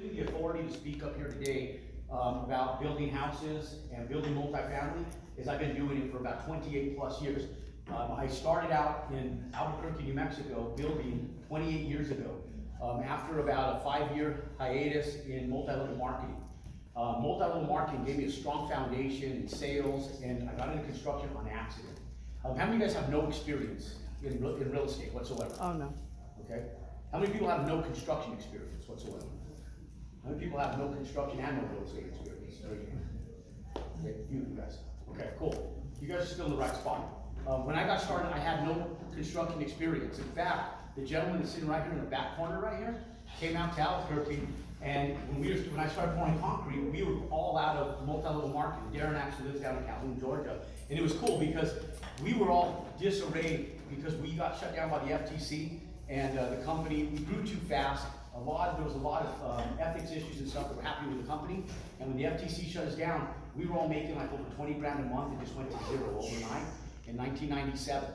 The authority to speak up here today about building houses and building multifamily is I've been doing it for about 28 plus years. I started out in Albuquerque, New Mexico, building 28 years ago, after about a 5-year hiatus in multi-level marketing. Multi-level marketing gave me a strong foundation in sales, and I got into construction on accident. How many of you guys have no experience in real estate whatsoever? Oh, no. Okay. How many people have no construction experience whatsoever? How many people have no construction and no real estate experience? Okay, you guys. Okay, cool. You guys are still in the right spot. When I got started, I had no construction experience. In fact, the gentleman that's sitting right here in the back corner right here came out to Albuquerque, and when I started pouring concrete, we were all out of multi-level marketing. Darren actually lives down in Calhoun, Georgia, and it was cool because we were all disarrayed because we got shut down by the FTC, and the company, we grew too fast. There was a lot of ethics issues and stuff that were happening with the company, and when the FTC shut us down, we were all making like over 20 grand a month and just went to zero overnight in 1997.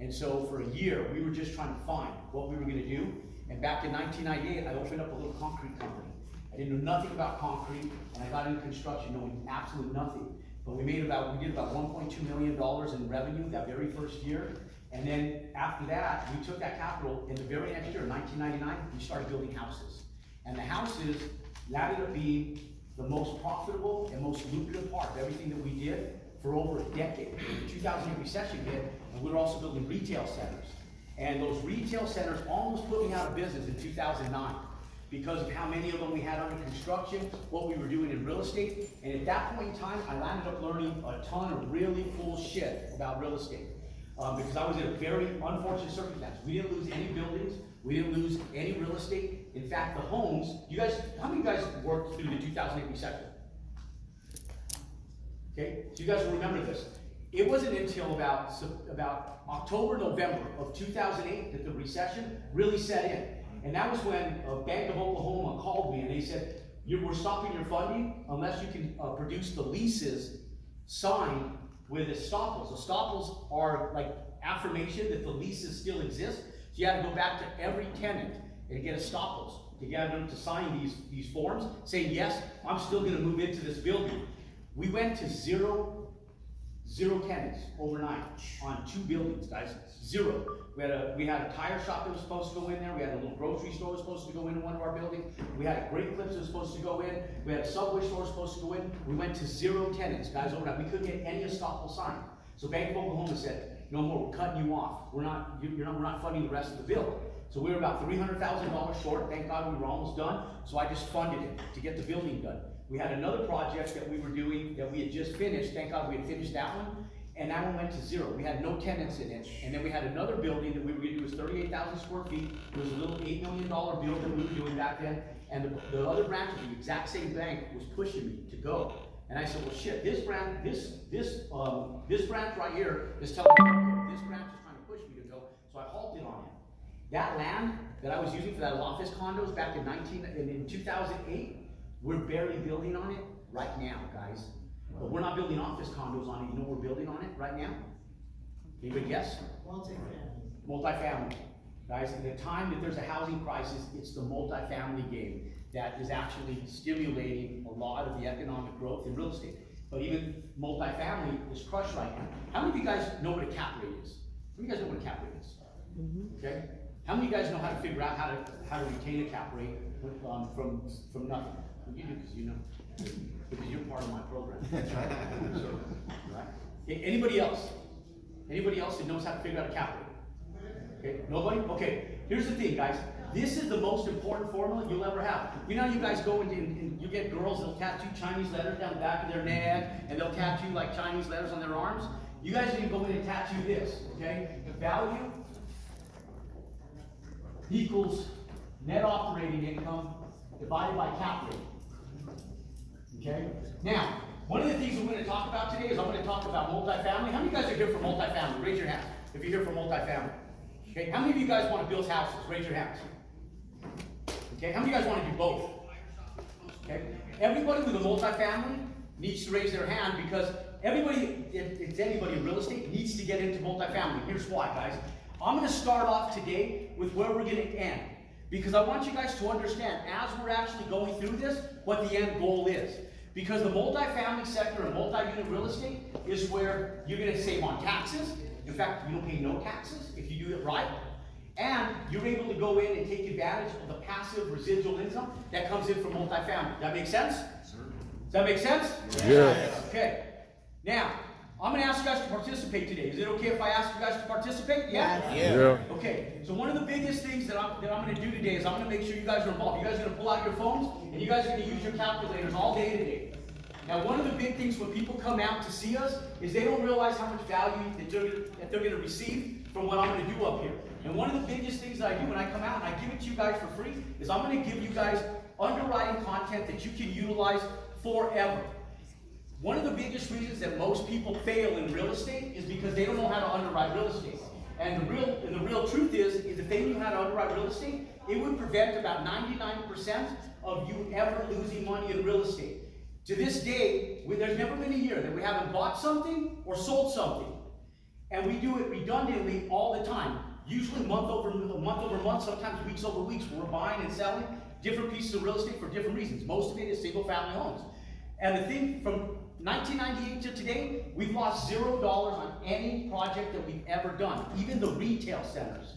And so for a year, we were just trying to find what we were going to do. And back in 1998, I opened up a little concrete company. I didn't know nothing about concrete, and I got into construction knowing absolutely nothing. But we did about $1.2 million in revenue that very first year. And then after that, we took that capital, and the very next year, 1999, we started building houses. And the houses ended up being the most profitable and most lucrative part of everything that we did for over a decade. The 2008 recession hit, and we were also building retail centers. And those retail centers almost put me out of business in 2009 because of how many of them we had under construction, what we were doing in real estate. And at that point in time, I landed up learning a ton of really cool shit about real estate. Because I was in a very unfortunate circumstance. We didn't lose any buildings. We didn't lose any real estate. In fact, the homes, how many of you guys worked through the 2008 recession? Okay, so you guys will remember this. It wasn't until about October, November of 2008 that the recession really set in. And that was when Bank of Oklahoma called me and they said, we're stopping your funding unless you can produce the leases signed with estoppels. Estoppels are like affirmation that the leases still exist. So you had to go back to every tenant and get estoppels to get them to sign these forms saying, yes, I'm still going to move into this building. We went to zero tenants overnight on 2 buildings, guys. Zero. We had a tire shop that was supposed to go in there. We had a little grocery store that was supposed to go into one of our buildings. We had a Great Clips that was supposed to go in. We had a Subway store supposed to go in. We went to 0 tenants, guys, overnight. We couldn't get any estoppel signed. So Bank of Oklahoma said, no more, we're cutting you off. We're not funding the rest of the bill. So we were about $300,000 short. Thank God we were almost done. So I just funded it to get the building done. We had another project that we were doing that we had just finished. Thank God we had finished that one. And that one went to 0. We had no tenants in it. And then we had another building that we were going to do. It was 38,000 square feet. It was a little $8 million bill that we were doing back then. And the other branch of the exact same bank was pushing me to go. And I said, well, shit, this branch right here is telling me to go. This branch is trying to push me to go. So I halted on it. That land that I was using for that office condos back in 2008, we're barely building on it right now, guys. But we're not building office condos on it. You know what we're building on it right now? Anybody guess? Multifamily. Guys, at the time that there's a housing crisis, it's the multifamily game that is actually stimulating a lot of the economic growth in real estate. But even multifamily is crushed right now. How many of you guys know what a cap rate is? How many of you guys know what a cap rate is? Okay. How many of you guys know how to figure out how to retain a cap rate from nothing? Well, you do because you know. Because you're part of my program. So, right? Anybody else? Anybody else that knows how to figure out a cap rate? Okay, nobody? Okay, here's the thing, guys. This is the most important formula you'll ever have. You know, you guys go and you get girls that'll tattoo Chinese letters down the back of their neck, and they'll tattoo like Chinese letters on their arms. You guys need to go in and tattoo this, okay? The value equals net operating income divided by cap rate. Okay? Now, one of the things we're going to talk about today is I'm going to talk about multifamily. How many of you guys are here for multifamily? Raise your hand if you're here for multifamily. Okay? How many of you guys want to build houses? Raise your hands. Okay? How many of you guys want to do both? Okay? Everybody with a multifamily needs to raise their hand because everybody, if it's anybody in real estate, needs to get into multifamily. Here's why, guys. I'm going to start off today with where we're going to end. Because I want you guys to understand, as we're actually going through this, what the end goal is. Because the multifamily sector and multi-unit real estate is where you're gonna save on taxes. In fact, you don't pay no taxes if you do it right. And you're able to go in and take advantage of the passive residual income that comes in from multifamily. Does that make sense? Does that make sense? Yeah. Okay. Now, I'm going to ask you guys to participate today. Is it okay if I ask you guys to participate? Yeah? Yeah. Okay. So one of the biggest things that I'm going to do today is I'm going to make sure you guys are involved. You guys are going to pull out your phones and you guys are going to use your calculators all day today. Now, one of the big things when people come out to see us is they don't realize how much value that they're going to receive from what I'm going to do up here. And one of the biggest things that I do when I come out and I give it to you guys for free is I'm going to give you guys underwriting content that you can utilize forever. One of the biggest reasons that most people fail in real estate is because they don't know how to underwrite real estate. And the real truth is if they knew how to underwrite real estate, it would prevent about 99% of you ever losing money in real estate. To this day, there's never been a year that we haven't bought something or sold something. And we do it redundantly all the time. Usually month over month, sometimes weeks over weeks, we're buying and selling different pieces of real estate for different reasons. Most of it is single family homes. And the thing, from 1998 to today, we've lost $0 on any project that we've ever done, even the retail centers.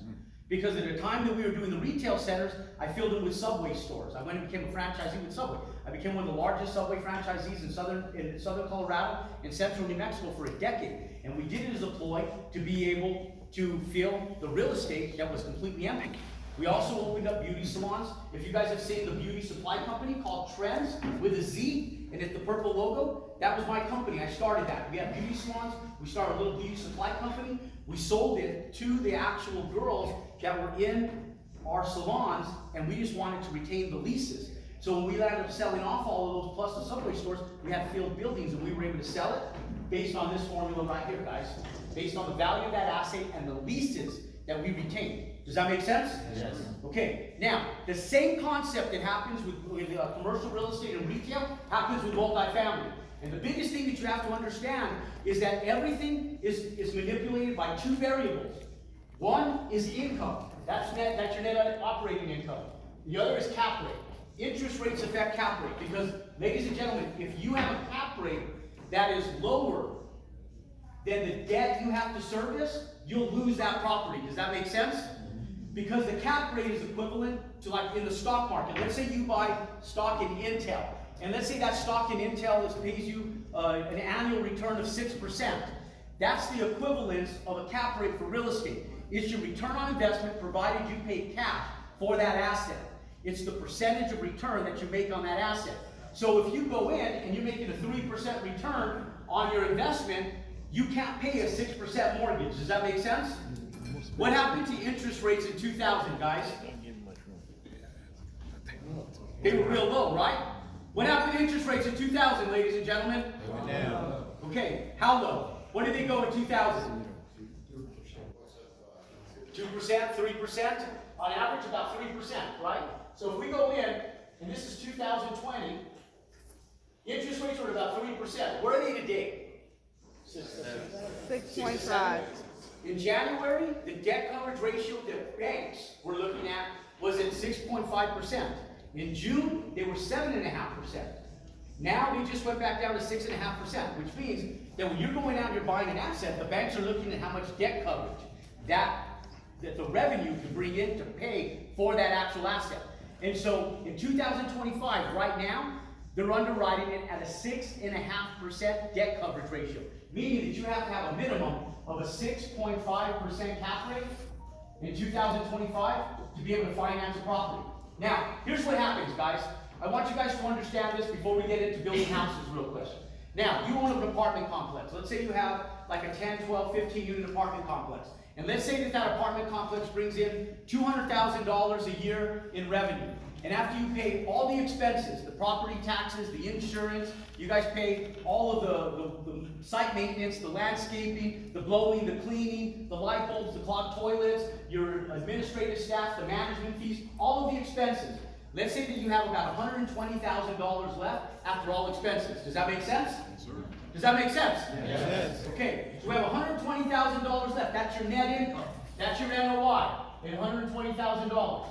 Because at the time that we were doing the retail centers, I filled in with Subway stores. I went and became a franchisee with Subway. I became one of the largest Subway franchisees in southern Colorado and central New Mexico for a decade. And we did it as a ploy to be able to fill the real estate that was completely empty. We also opened up beauty salons. If you guys have seen the beauty supply company called Trends with a Z and it's the purple logo, that was my company. I started that. We had beauty salons. We started a little beauty supply company. We sold it to the actual girls that were in our salons, and we just wanted to retain the leases. So when we ended up selling off all of those plus the Subway stores, we had field buildings, and we were able to sell it based on this formula right here, guys. Based on the value of that asset and the leases that we retained. Does that make sense? Yes. Okay, now, the same concept that happens with commercial real estate and retail happens with multifamily. And the biggest thing that you have to understand is that everything is manipulated by two variables. One is income. That's your net operating income. The other is cap rate. Interest rates affect cap rate because, ladies and gentlemen, if you have a cap rate that is lower than the debt you have to service, you'll lose that property. Does that make sense? Because the cap rate is equivalent to, like in the stock market. Let's say you buy stock in Intel, and let's say that stock in Intel pays you an annual return of 6%. That's the equivalence of a cap rate for real estate. It's your return on investment provided you pay cash for that asset. It's the percentage of return that you make on that asset. So if you go in and you're making a 3% return on your investment, you can't pay a 6% mortgage. Does that make sense? What happened to interest rates in 2000, guys? They were real low, right? What happened to interest rates in 2000, ladies and gentlemen? Okay, how low? What did they go in 2000? 2%, 3%? On average, about 3%, right? So if we go in, and this is 2020, interest rates were at about 3%. Where are they today? 6.5. In January, the debt coverage ratio that banks were looking at was at 6.5%. In June, they were 7.5%. Now they just went back down to 6.5%, which means that when you're going out and you're buying an asset, the banks are looking at how much debt coverage that the revenue can bring in to pay for that actual asset. And so in 2025, right now, they're underwriting it at a 6.5% debt coverage ratio, meaning that you have to have a minimum of a 6.5% cap rate in 2025 to be able to finance a property. Now, here's what happens, guys. I want you guys to understand this before we get into building houses real quick. Now, you own an apartment complex. Let's say you have like a 10, 12, 15 unit apartment complex. And let's say that that apartment complex brings in $200,000 a year in revenue. And after you pay all the expenses, the property taxes, the insurance, you guys pay all of the site maintenance, the landscaping, the blowing, the cleaning, the light bulbs, the clogged toilets, your administrative staff, the management fees, all of the expenses. Let's say that you have about $120,000 left after all expenses. Does that make sense? Yes, sir. Does that make sense? Yes. Okay, so we have $120,000 left. That's your net income. That's your NOI, at $120,000.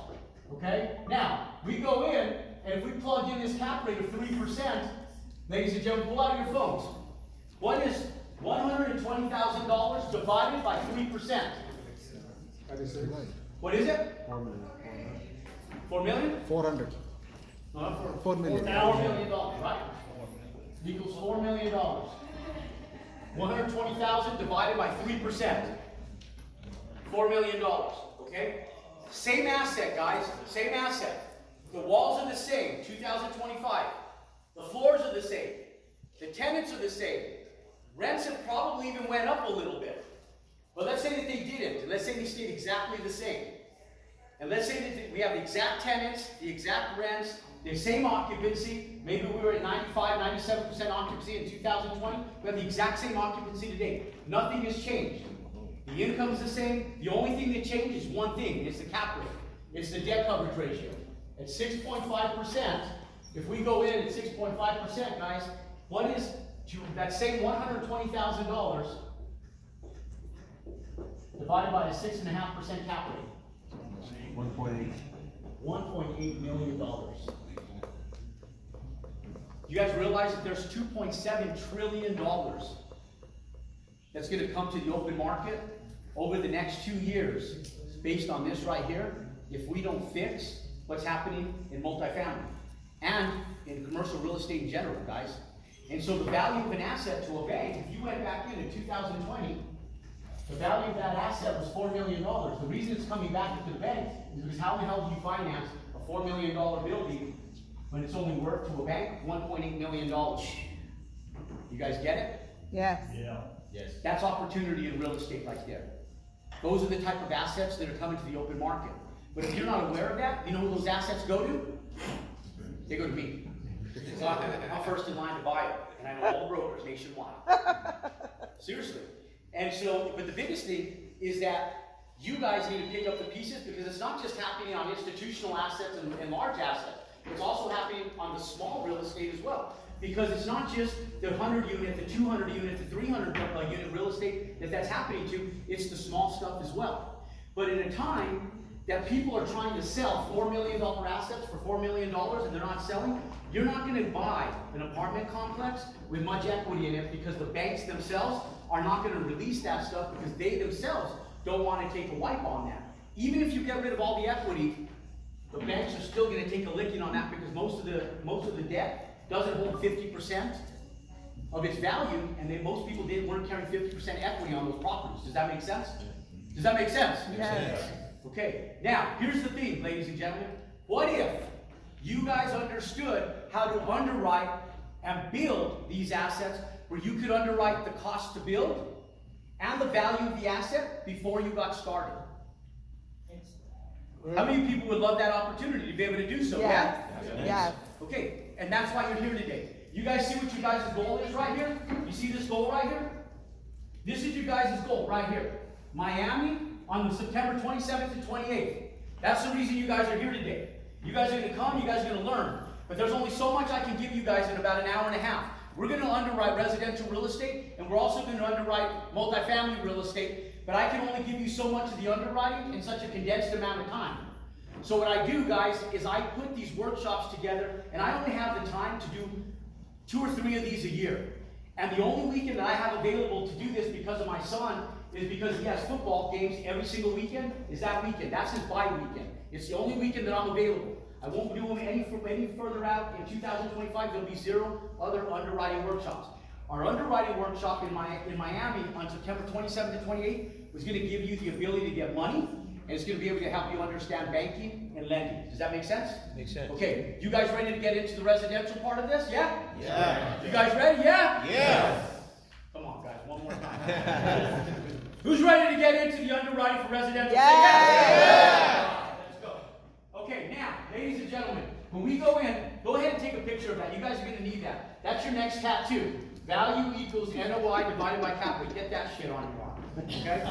Okay? Now, we go in, and if we plug in this cap rate of 3%, ladies and gentlemen, pull out your phones. What is $120,000 divided by 3%? What is it? 4 million. 4 million? 400. No, not 4 million. $4 million, right? Equals $4 million. 120,000 divided by 3%. $4 million, okay? Same asset, guys, same asset. The walls are the same, 2025. The floors are the same. The tenants are the same. Rents have probably even went up a little bit. But let's say that they didn't, and let's say they stayed exactly the same. And let's say that we have the exact tenants, the exact rents, the same occupancy. Maybe we were at 95, 97% occupancy in 2020. We have the exact same occupancy today. Nothing has changed. The income's the same. The only thing that changed is one thing, and it's the cap rate. It's the debt coverage ratio. At 6.5%, if we go in at 6.5%, guys, what is that same $120,000 divided by a 6.5% cap rate? 1.8. $1.8 million. You guys realize that there's $2.7 trillion that's going to come to the open market over the next 2 years based on this right here, if we don't fix what's happening in multifamily and in commercial real estate in general, guys. And so the value of an asset to a bank, if you went back in 2020, the value of that asset was $4 million. The reason it's coming back into the bank is because how the hell do you finance a $4 million building when it's only worth to a bank $1.8 million? You guys get it? Yes. Yeah. Yes. That's opportunity in real estate right there. Those are the type of assets that are coming to the open market. But if you're not aware of that, you know who those assets go to? They go to me. So I'm first in line to buy it, and I know all the brokers nationwide. Seriously. And so, but the biggest thing is that you guys need to pick up the pieces, because it's not just happening on institutional assets and large assets. It's also happening on the small real estate as well. Because it's not just the 100 unit, the 200 unit, the 300 unit real estate that's happening to, it's the small stuff as well. But in a time that people are trying to sell $4 million assets for $4 million and they're not selling, you're not going to buy an apartment complex with much equity in it, because the banks themselves are not going to release that stuff, because they themselves don't want to take a wipe on that. Even if you get rid of all the equity, the banks are still going to take a licking on that, because most of the debt doesn't hold 50% of its value, and most people weren't carrying 50% equity on those properties. Does that make sense? Does that make sense? Yes. Okay, now, here's the thing, ladies and gentlemen. What if you guys understood how to underwrite and build these assets, where you could underwrite the cost to build and the value of the asset before you got started? How many people would love that opportunity to be able to do so? Yes. Yeah? Yes. Okay, and that's why you're here today. You guys see what you guys' goal is right here? You see this goal right here? This is you guys' goal right here. Miami on September 27th and 28th. That's the reason you guys are here today. You guys are going to come, you guys are going to learn. But there's only so much I can give you guys in about an hour and a half. We're going to underwrite residential real estate, and we're also going to underwrite multifamily real estate, but I can only give you so much of the underwriting in such a condensed amount of time. So what I do, guys, is I put these workshops together, and I only have the time to do 2 or 3 of these a year. And the only weekend that I have available to do this because of my son is because he has football games every single weekend, is that weekend. That's his bye weekend. It's the only weekend that I'm available. I won't do them any further out. In 2025, there'll be 0 other underwriting workshops. Our underwriting workshop in Miami on September 27th and 28th was going to give you the ability to get money, and it's going to be able to help you understand banking and lending. Does that make sense? Makes sense. Okay, you guys ready to get into the residential part of this? Yeah? Yeah. You guys ready? Yeah? Yeah. Come on, guys, one more time. Who's ready to get into the underwriting for residential? Yeah. Yeah. Let's go. Okay, now, ladies and gentlemen, when we go in, go ahead and take a picture of that. You guys are going to need that. That's your next tattoo. Value equals NOI divided by cap rate. Get that shit on your arm. Okay?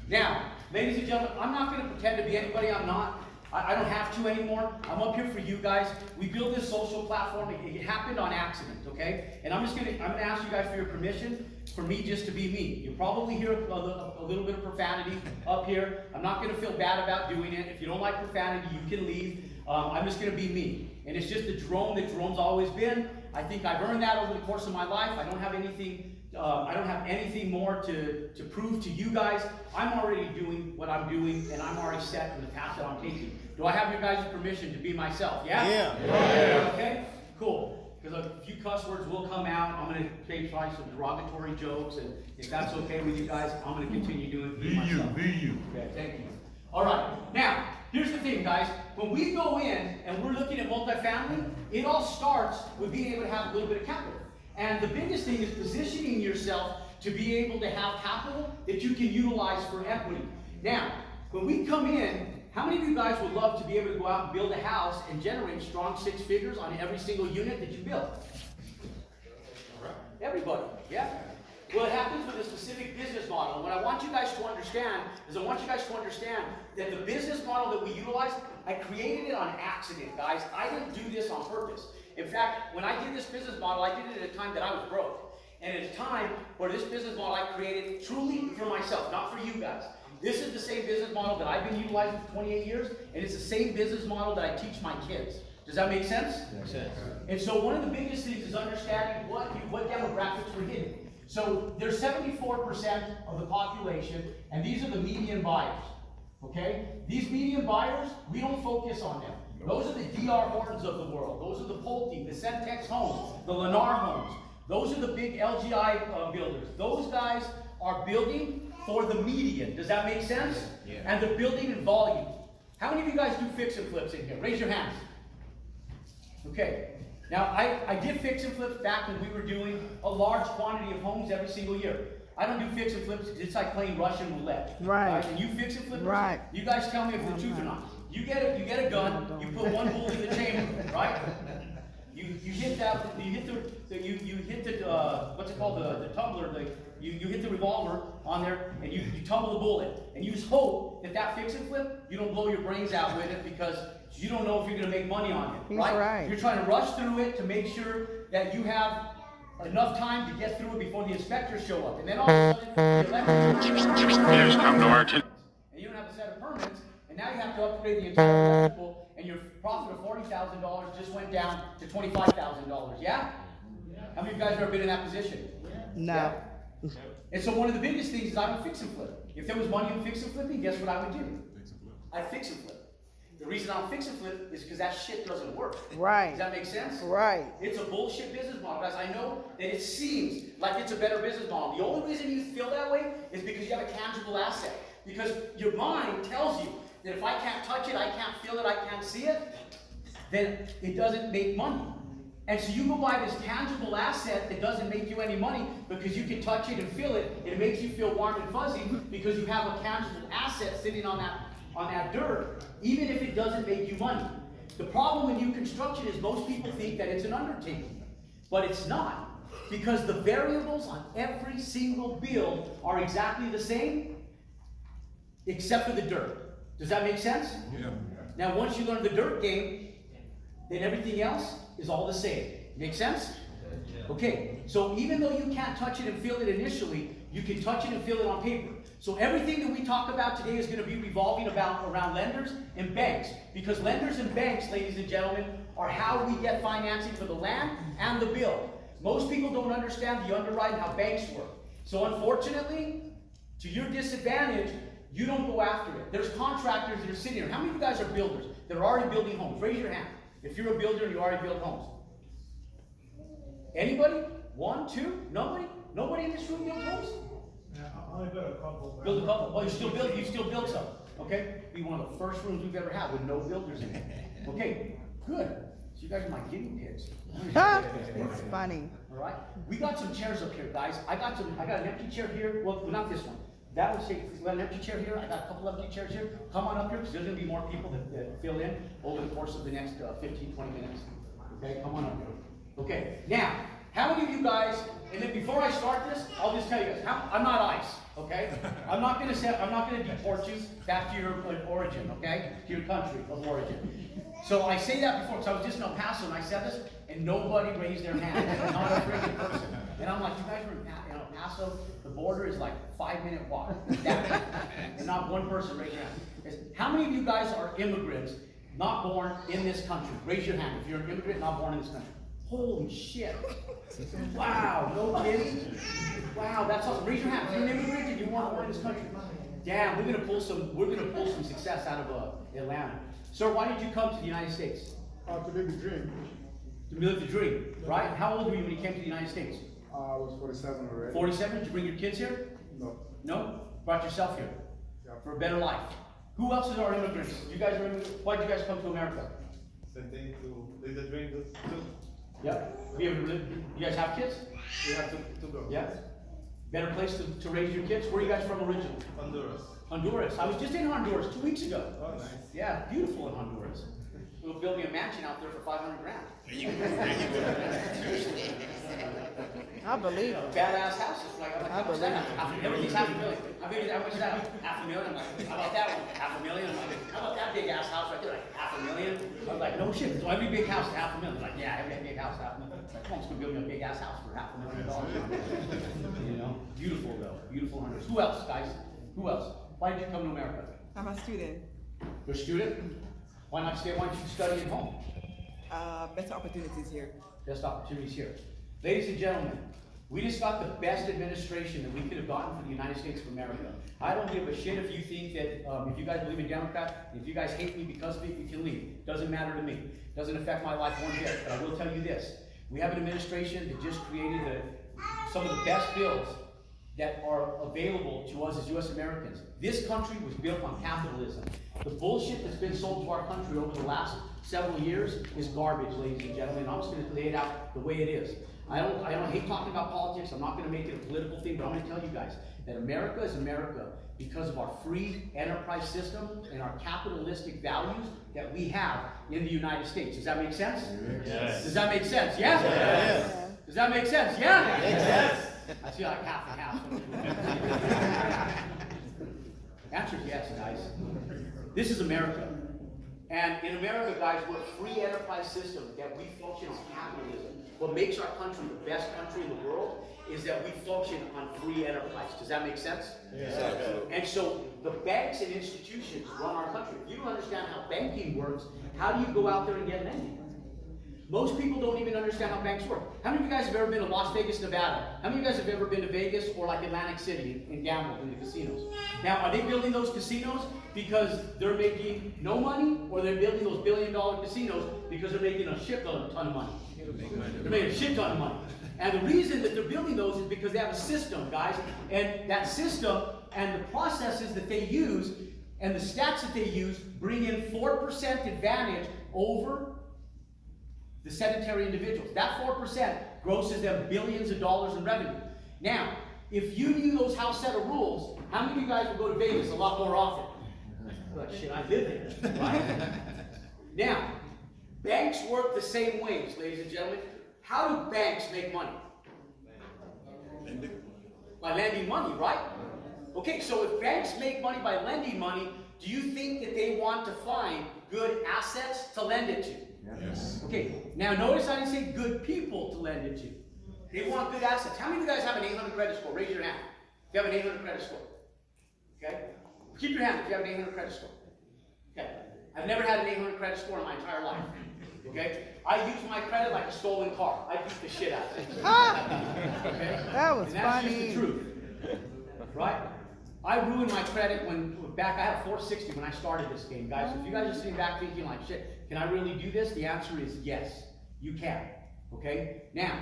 Now, ladies and gentlemen, I'm not going to pretend to be anybody I'm not. I don't have to anymore. I'm up here for you guys. We built this social platform. It happened on accident, okay? And I'm gonna ask you guys for your permission for me just to be me. You'll probably hear a little bit of profanity up here. I'm not gonna feel bad about doing it. If you don't like profanity, you can leave. I'm just gonna be me. And it's just the Jerome that Jerome's always been. I think I've earned that over the course of my life. I don't have anything more to prove to you guys. I'm already doing what I'm doing, and I'm already set in the path that I'm taking. Do I have your guys' permission to be myself? Yeah? Yeah. Okay? Cool. Because a few cuss words will come out. I'm going to try some derogatory jokes, and if that's okay with you guys, I'm going to continue doing it myself. Be you. Okay, thank you. All right. Now, here's the thing, guys. When we go in and we're looking at multifamily, it all starts with being able to have a little bit of capital. And the biggest thing is positioning yourself to be able to have capital that you can utilize for equity. Now, when we come in, how many of you guys would love to be able to go out and build a house and generate strong 6 figures on every single unit that you build? Everybody, yeah? Well, it happens with a specific business model. What I want you guys to understand is that the business model that we utilize, I created it on accident, guys. I didn't do this on purpose. In fact, when I did this business model, I did it at a time that I was broke. And at a time where this business model I created truly for myself, not for you guys. This is the same business model that I've been utilizing for 28 years, and it's the same business model that I teach my kids. Does that make sense? Makes sense. And so one of the biggest things is understanding what demographics we're hitting. So there's 74% of the population, and these are the median buyers. Okay? These median buyers, we don't focus on them. Those are the DR Hortons of the world. Those are the Pulte, the Centex homes, the Lennar homes. Those are the big LGI builders. Those guys are building for the median. Does that make sense? Yeah. And they're building in volume. How many of you guys do fix and flips in here? Raise your hands. Okay. Now, I did fix and flips back when we were doing a large quantity of homes every single year. I don't do fix and flips because it's like playing Russian roulette. Right. And you fix and flip. Right. You guys tell me if it's the truth or not. You get a gun. You put one bullet in the chamber, right? You hit that. You hit the what's it called, the tumbler. You hit the revolver on there, and you tumble the bullet, and you just hope that fix and flip, you don't blow your brains out with it because you don't know if you're going to make money on it, right? You're trying to rush through it to make sure that you have enough time to get through it before the inspectors show up, and then all of a sudden, and you don't have a set of permits, and now you have to upgrade the entire electrical, and your profit of $40,000 just went down to $25,000. Yeah? How many of you guys have ever been in that position? No. Yeah. And so one of the biggest things is I would fix and flip. If there was money in fix and flipping, guess what I would do? I'd fix and flip. The reason I don't fix and flip is because that shit doesn't work. Right. Does that make sense? Right. It's a bullshit business model, guys. I know that it seems like it's a better business model. The only reason you feel that way is because you have a tangible asset. Because your mind tells you that if I can't touch it, I can't feel it, I can't see it, then it doesn't make money. And so you go buy this tangible asset that doesn't make you any money because you can touch it and feel it. It makes you feel warm and fuzzy because you have a tangible asset sitting on that dirt, even if it doesn't make you money. The problem with new construction is most people think that it's an undertaking, but it's not, because the variables on every single build are exactly the same, except for the dirt. Does that make sense? Yeah. Now, once you learn the dirt game, then everything else is all the same. Make sense? Okay, so even though you can't touch it and feel it initially, you can touch it and feel it on paper. So everything that we talk about today is going to be revolving around lenders and banks. Because lenders and banks, ladies and gentlemen, are how we get financing for the land and the build. Most people don't understand the underwriting, how banks work. So unfortunately, to your disadvantage, you don't go after it. There's contractors that are sitting here. How many of you guys are builders that are already building homes? Raise your hand. If you're a builder and you already build homes. Anybody? One, two? Nobody? Nobody in this room builds homes? Yeah, I only built a couple. Build a couple. Oh, you still build some. Okay? Be one of the first rooms we've ever had with no builders in it. Okay, good. So you guys are my guinea pigs. It's funny. All right? We got some chairs up here, guys. I got an empty chair here. Well, not this one. That was safe. We got an empty chair here. I got a couple empty chairs here. Come on up here because there's going to be more people that fill in over the course of the next 15, 20 minutes. Okay, come on up here. Okay, now, How many of you guys, and then before I start this, I'll just tell you guys, I'm not ICE, okay? I'm not gonna deport you back to your origin, okay? To your country of origin. So I say that before, because I was just in El Paso and I said this, and nobody raised their hand, not a freaking person. And I'm like, you guys are in El Paso, the border is like a 5-minute walk. And not one person raised their hand. How many of you guys are immigrants, not born in this country? Raise your hand if you're an immigrant not born in this country. Holy shit. Wow, no kidding? Wow, that's awesome. Raise your hand. If you're an immigrant and you weren't born in this country. Damn, we're gonna pull some success out of Atlanta. Sir, why did you come to the United States? To live the dream. To live the dream, right? How old were you when you came to the United States? I was 47 already. 47? Did you bring your kids here? No. No? Brought yourself here? Yeah. For a better life. Who else is our immigrants? You guys are immigrants? Why did you guys come to America? Same thing to live the dream too. Yep. You guys have kids? We have to go. Yeah. Better place to raise your kids? Where are you guys from originally? Honduras. Honduras. I was just in Honduras 2 weeks ago. Oh, nice. Yeah, beautiful in Honduras. We'll build me a mansion out there for $500 grand. I believe A it. badass house. It's like, I believe it. everything's $500,000. How much is that? $500,000. I'm like, how about that one? $500,000. I'm like, how about that big ass house right there? Like $500,000. I was like, no shit. So every big house is $500,000. Like, yeah, every big house is $500,000. Like, come on, let's go build me a big ass house for $500,000. You know, beautiful though, beautiful Honduras. Who else, guys? Who else? Why did you come to America? I'm a student. You're a student? Why not stay? Why don't you study at home? Better opportunities here. Best opportunities here. Ladies and gentlemen, we just got the best administration that we could have gotten for the United States of America. I don't give a shit if you think that, if you guys believe in Democrat, if you guys hate me because of it, you can leave. Doesn't matter to me. Doesn't affect my life one bit. But I will tell you this. We have an administration that just created some of the best bills that are available to us as U.S. Americans. This country was built on capitalism. The bullshit that's been sold to our country over the last several years is garbage, ladies and gentlemen. I'm just going to lay it out the way it is. I don't hate talking about politics. I'm not going to make it a political thing, but I'm going to tell you guys that America is America because of our free enterprise system and our capitalistic values that we have in the United States. Does that make sense? Yes. Does that make sense? Yes? Yes. Does that make sense? Yeah? Yes. I see like half and half. Answer is yes, guys. This is America. And in America, guys, we're a free enterprise system that we function on capitalism. What makes our country the best country in the world is that we function on free enterprise. Does that make sense? Yes. And so the banks and institutions run our country. If you don't understand how banking works, how do you go out there and get lending? Most people don't even understand how banks work. How many of you guys have ever been to Las Vegas, Nevada? How many of you guys have ever been to Vegas or like Atlantic City and gambled in the casinos? Now, are they building those casinos because they're making no money, or they're building those billion-dollar casinos because they're making a shitload ton of money? They're making a shit ton of money. And the reason that they're building those is because they have a system, guys. And that system and the processes that they use and the stats that they use bring in 4% advantage over the sedentary individuals. That 4% grosses them billions of dollars in revenue. Now, if you knew those house set of rules, how many of you guys would go to Vegas a lot more often? Like, shit, I live there, right? Now, banks work the same ways, ladies and gentlemen. How do banks make money? By lending money, right? Okay, so if banks make money by lending money, do you think that they want to find good assets to lend it to? Yes. Okay, now notice I didn't say good people to lend it to. They want good assets. How many of you guys have an 800 credit score? Raise your hand. If you have an 800 credit score. Okay? Keep your hand if you have an 800 credit score. Okay. I've never had an 800 credit score in my entire life. Okay? I use my credit like a stolen car. I beat the shit out of it. Okay? That was and that's funny. just the truth. Right? I ruined my credit I had a 460 when I started this game, guys. So if you guys are sitting back thinking like, shit, can I really do this? The answer is yes, you can. Okay? Now,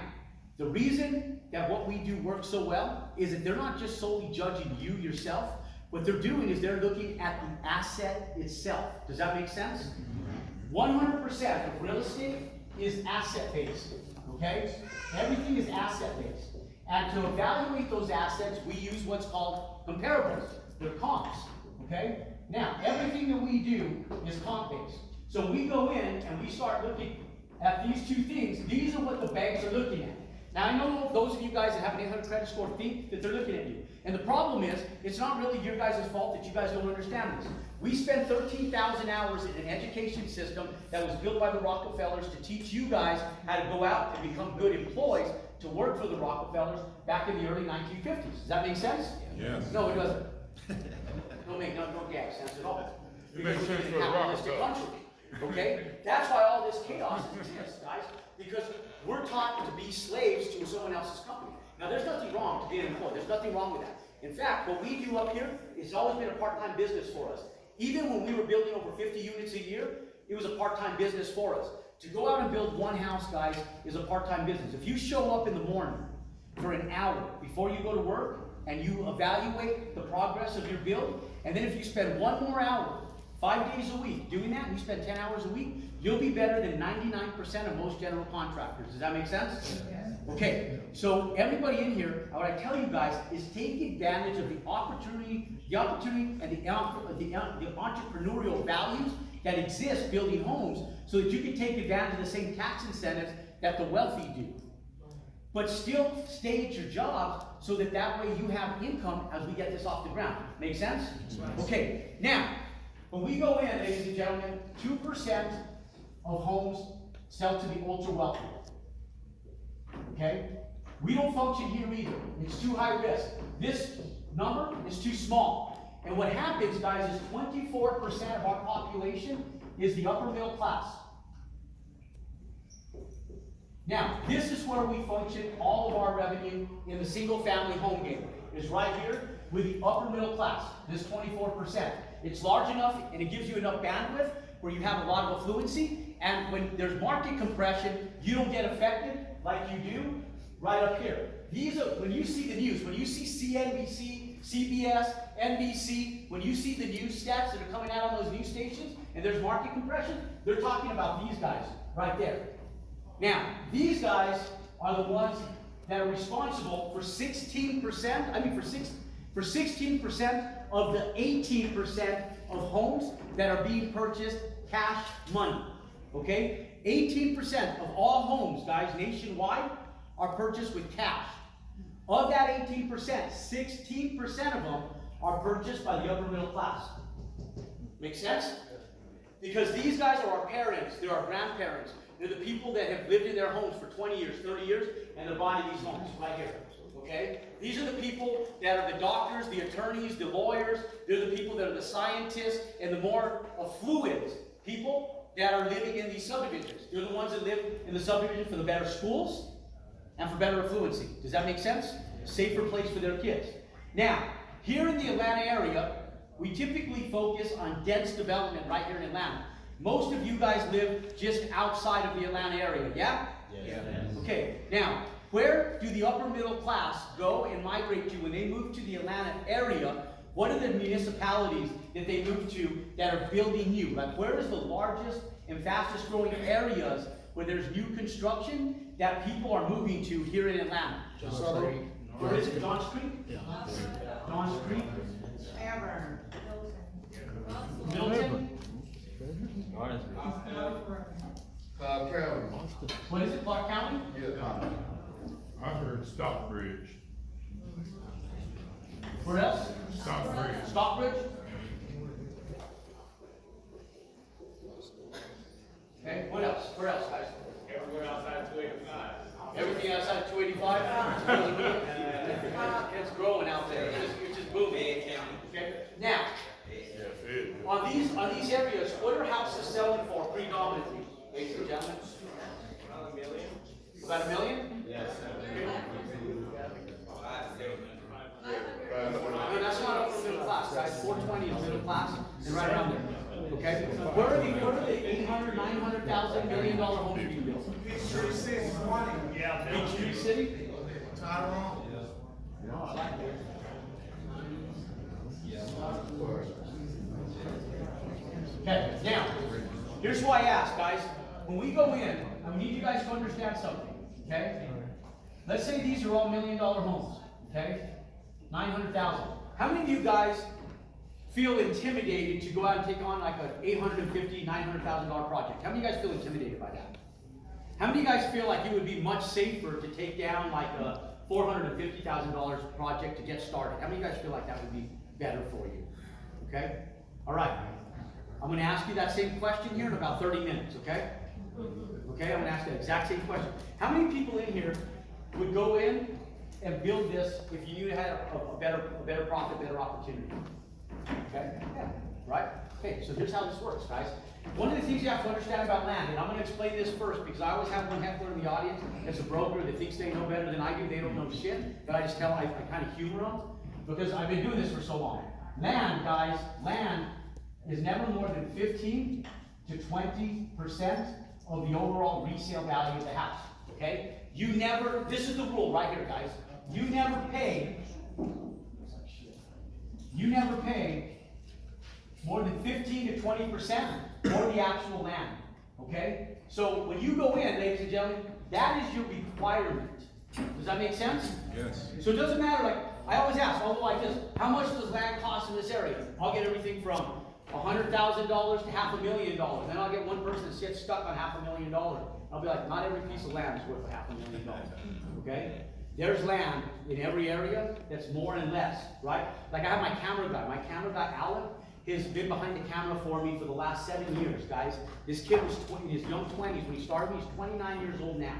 the reason that what we do works so well is that they're not just solely judging you yourself. What they're doing is they're looking at the asset itself. Does that make sense? 100% of real estate is asset-based. Okay? Everything is asset-based. And to evaluate those assets, we use what's called comparables. They're comps. Okay? Now, everything that we do is comp-based. So we go in and we start looking at these two things. These are what the banks are looking at. Now, I know those of you guys that have an 800 credit score think that they're looking at you. And the problem is, it's not really your guys' fault that you guys don't understand this. We spent 13,000 hours in an education system that was built by the Rockefellers to teach you guys how to go out and become good employees to work for the Rockefellers back in the early 1950s. Does that make sense? Yes. No, it doesn't. No gas sense at all. It makes Because we sense live for in the a capitalistic Rockefellers. country. Okay? That's why all this chaos exists, guys. Because we're taught to be slaves to someone else's company. Now, there's nothing wrong to being an employee. There's nothing wrong with that. In fact, what we do up here has always been a part-time business for us. Even when we were building over 50 units a year, it was a part-time business for us. To go out and build one house, guys, is a part-time business. If you show up in the morning for an hour before you go to work and you evaluate the progress of your build, and then if you spend one more hour, 5 days a week doing that, and you spend 10 hours a week, you'll be better than 99% of most general contractors. Does that make sense? Yes. Okay, so everybody in here, what I tell you guys is take advantage of the opportunity and the entrepreneurial values that exist building homes so that you can take advantage of the same tax incentives that the wealthy do. But still stay at your jobs so that way you have income as we get this off the ground. Make sense? Okay, now, when we go in, ladies and gentlemen, 2% of homes sell to the ultra wealthy. Okay? We don't function here either. It's too high risk. This number is too small. And what happens, guys, is 24% of our population is the upper middle class. Now, this is where we function all of our revenue in the single family home game. Is right here with the upper middle class, this 24%. It's large enough and it gives you enough bandwidth where you have a lot of affluency, and when there's market compression, you don't get affected like you do right up here. These are, when you see the news, when you see CNBC, CBS, NBC, when you see the news stats that are coming out on those news stations and there's market compression, they're talking about these guys right there. Now, these guys are the ones that are responsible for 16%, for 16% of the 18% of homes that are being purchased cash money. Okay? 18% of all homes, guys, nationwide, are purchased with cash. Of that 18%, 16% of them are purchased by the upper middle class. Make sense? Because these guys are our parents, they're our grandparents. They're the people that have lived in their homes for 20 years, 30 years, and they're buying these homes right here. Okay? These are the people that are the doctors, the attorneys, the lawyers. They're the people that are the scientists and the more affluent people that are living in these subdivisions. They're the ones that live in the subdivision for the better schools and for better affluency. Does that make sense? Safer place for their kids. Now, here in the Atlanta area, we typically focus on dense development right here in Atlanta. Most of you guys live just outside of the Atlanta area, yeah? Yes. Okay, now, where do the upper middle class go and migrate to when they move to the Atlanta area? What are the municipalities that they move to that are building new? Like, where is the largest and fastest growing areas where there's new construction that people are moving to here in Atlanta? Where is it? Johns Creek? Yeah. Johns Creek? Milton? County. What is it, Clark County? Yeah. I heard Stockbridge. Where else? Stockbridge. Stockbridge? Okay, what else? Where else, guys? Everywhere outside 285. Everything outside 285? It's growing out there. It's just booming. Okay? Now, on these areas, what are houses selling for predominantly, ladies and gentlemen? About $1 million. About $1 million? Yes. No, that's not upper middle class, guys. 420 is middle class. They're right around there. Okay? Where are the 800, 900,000 $1 million homes being built? Peachtree City, 20. Yeah. Peachtree City? Tyrone. Okay, now, here's why I ask, guys. When we go in, I need you guys to understand something, okay? Let's say these are all $1 million homes, okay? 900,000. How many of you guys feel intimidated to go out and take on like an $850,000, $900,000 project? How many of you guys feel intimidated by that? How many of you guys feel like it would be much safer to take down like a $450,000 project to get started? How many of you guys feel like that would be better for you? Okay? All right. I'm going to ask you that same question here in about 30 minutes, okay? Okay, I'm going to ask that exact same question. How many people in here would go in and build this if you knew you had a better profit, better opportunity? Okay? Yeah. Right? Okay, so here's how this works, guys. One of the things you have to understand about land, and I'm going to explain this first because I always have one heckler in the audience as a broker that thinks they know better than I do. They don't know shit, but I just I kind of humor them because I've been doing this for so long. Land, guys, land is never more than 15 to 20% of the overall resale value of the house, okay? You never, this is the rule right here, guys. You never pay more than 15 to 20% for the actual land, okay? So when you go in, ladies and gentlemen, that is your requirement. Does that make sense? Yes. So it doesn't matter, like, I always ask, I'll go like this, how much does land cost in this area? I'll get everything from $100,000 to $500,000. Then I'll get one person that gets stuck on $500,000. I'll be like, not every piece of land is worth $500,000, okay? There's land in every area that's more and less, right? Like I have my camera guy, Alec, has been behind the camera for me for the last 7 years, guys. This kid was in his young 20s when he started. He's 29 years old now.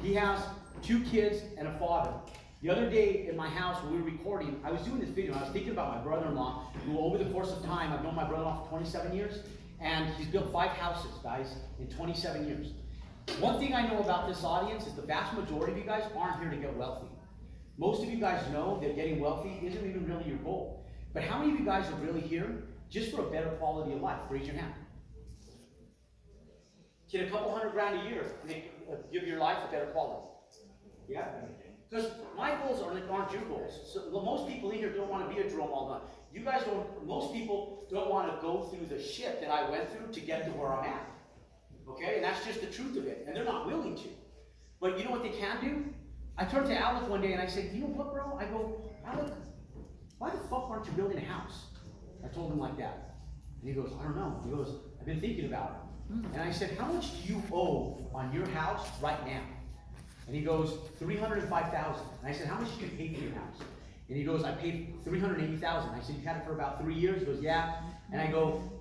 He has 2 kids and a father. The other day in my house when we were recording, I was doing this video. I was thinking about my brother-in-law, who over the course of time, I've known my brother-in-law for 27 years, and he's built 5 houses, guys, in 27 years. One thing I know about this audience is the vast majority of you guys aren't here to get wealthy. Most of you guys know that getting wealthy isn't even really your goal. But how many of you guys are really here just for a better quality of life? Raise your hand. Can a couple $100,000 a year give your life a better quality? Yeah? Because my goals aren't your goals. So most people in here don't want to be a Jerome Maldonado. You guys don't, most people don't want to go through the shit that I went through to get to where I'm at. Okay? And that's just the truth of it. And they're not willing to. But you know what they can do? I turned to Alec one day and I said, you know what, bro? I go, Alec, why the fuck aren't you building a house? I told him like that. And he goes, I don't know. He goes, I've been thinking about it. And I said, how much do you owe on your house right now? And he goes, $305,000. And I said, how much did you pay for your house? And he goes, I paid $380,000. I said, you had it for about 3 years? He goes, yeah. And I go,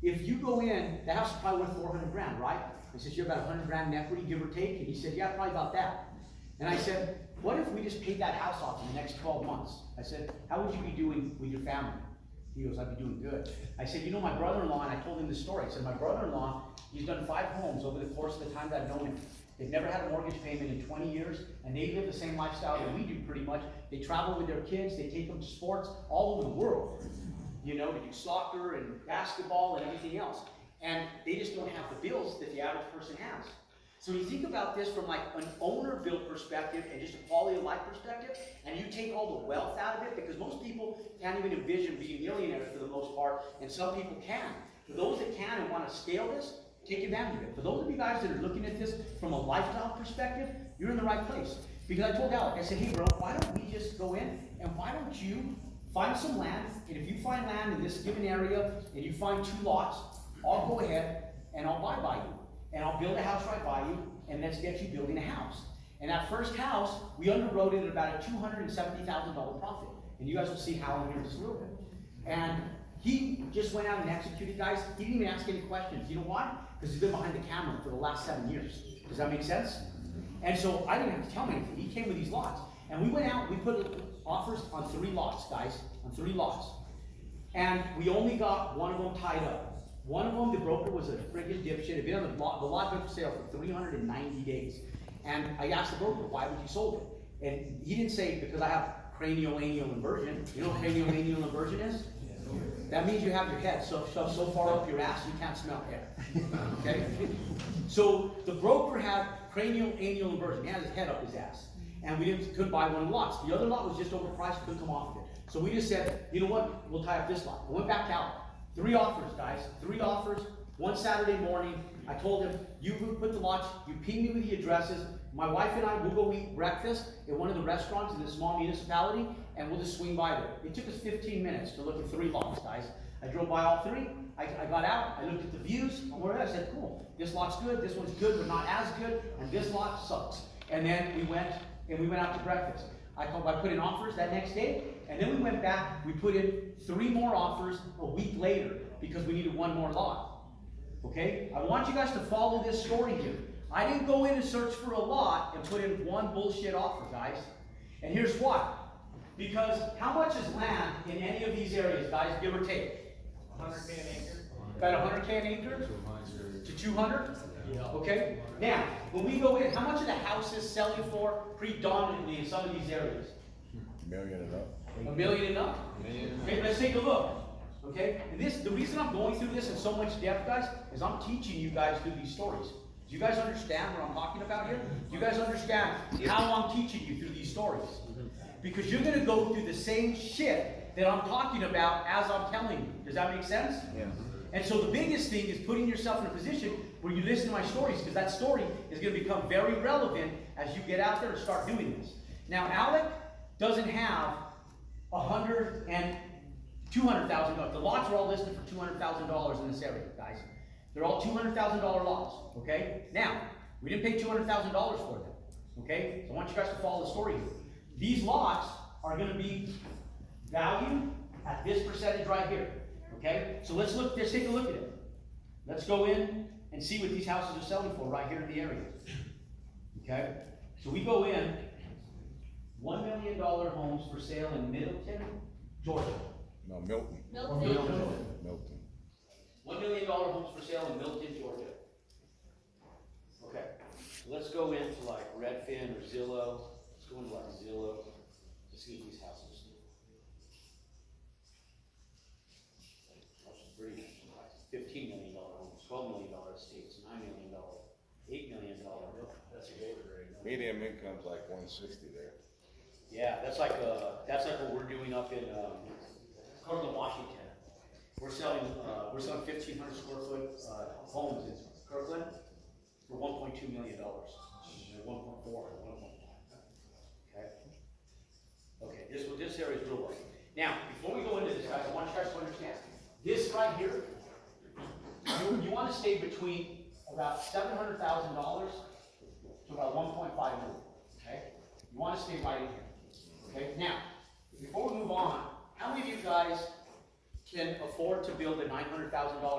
if you go in, the house is probably worth $400,000, right? I said, you're about $100,000 in equity, give or take? And he said, yeah, probably about that. And I said, what if we just paid that house off in the next 12 months? I said, how would you be doing with your family? He goes, I'd be doing good. I said, you know, my brother-in-law, and I told him this story. I said, my brother-in-law, he's done 5 homes over the course of the time that I've known him. They've never had a mortgage payment in 20 years, and they live the same lifestyle that we do pretty much. They travel with their kids, they take them to sports all over the world. You know, to do soccer and basketball and everything else. And they just don't have the bills that the average person has. So when you think about this from like an owner-built perspective and just a quality of life perspective, and you take all the wealth out of it, because most people can't even envision being millionaires for the most part, and some people can. For those that can and want to scale this, take advantage of it. For those of you guys that are looking at this from a lifestyle perspective, you're in the right place. Because I told Alec, I said, hey bro, why don't we just go in and why don't you find some land, and if you find land in this given area and you find 2 lots, I'll go ahead and I'll buy by you. And I'll build a house right by you, and let's get you building a house. And that first house, we underwrote it at about a $270,000 profit. And you guys will see how in here just a little bit. And he just went out and executed, guys. He didn't even ask any questions. You know why? Because he's been behind the camera for the last 7 years. Does that make sense? And so I didn't have to tell him anything. He came with these lots. And we went out, we put offers on 3 lots, guys, on 3 lots. And we only got one of them tied up. One of them, the broker was a friggin' dipshit. It had been on the lot been for sale for 390 days. And I asked the broker, why would you sold it? And he didn't say, because I have cranial-anial inversion. You know what cranial-anial inversion is? That means you have your head so far up your ass you can't smell air. Okay? So the broker had cranial-anial inversion. He had his head up his ass. And we couldn't buy one of the lots. The other lot was just overpriced, couldn't come off of it. So we just said, you know what, we'll tie up this lot. I went back out. 3 offers, guys. 3 offers. One Saturday morning, I told him, you put the lots, you ping me with the addresses. My wife and I will go eat breakfast at one of the restaurants in this small municipality, and we'll just swing by there. It took us 15 minutes to look at 3 lots, guys. I drove by all three, I got out, I looked at the views, I said, cool, this lot's good, this one's good, but not as good, and this lot sucks. And then we went out to breakfast. I put in offers that next day, and then we went back, we put in 3 more offers a week later, because we needed 1 more lot. Okay? I want you guys to follow this story here. I didn't go in and search for a lot and put in 1 bullshit offer, guys. And here's why. Because how much is land in any of these areas, guys, give or take? 100K an acre? About 100K an acre? To 200? Okay? Now, when we go in, how much are the houses selling for predominantly in some of these areas? $1 million and up. $1 million and up? Okay, let's take a look. Okay? And the reason I'm going through this in so much depth, guys, is I'm teaching you guys through these stories. Do you guys understand what I'm talking about here? Do you guys understand how I'm teaching you through these stories? Because you're going to go through the same shit that I'm talking about as I'm telling you. Does that make sense? Yeah. And so the biggest thing is putting yourself in a position where you listen to my stories, because that story is going to become very relevant as you get out there and start doing this. Now, Alec doesn't have $100,000 and $200,000. The lots are all listed for $200,000 in this area, guys. They're all $200,000 lots, okay? Now, we didn't pay $200,000 for them, okay? So I want you guys to follow the story here. These lots are going to be valued at this percentage right here, okay? So let's take a look at it. Let's go in and see what these houses are selling for right here in the area, okay? So we go in, $1 million homes for sale in Middleton, Georgia. No, Milton. Milton. Milton. $1 million homes for sale in Milton, Georgia. Okay, so let's go into like Redfin or Zillow. Let's go into like Zillow to see these houses. Pretty nice. $15 million homes, $12 million estates, $9 million, $8 million. That's a great rate. Medium income's like 160 there. Yeah, that's like what we're doing up in Kirkland, Washington. We're selling 1,500 square foot homes in Kirkland for $1.2 million. 1.4 or 1.5. Okay. Okay. This area is real low. Now, before we go into this, guys, I want you guys to understand this right here. You want to stay between about $700,000 to about 1.5 million. Okay. You want to stay right in here. Okay, now, before we move on, how many of you guys can afford to build a $900,000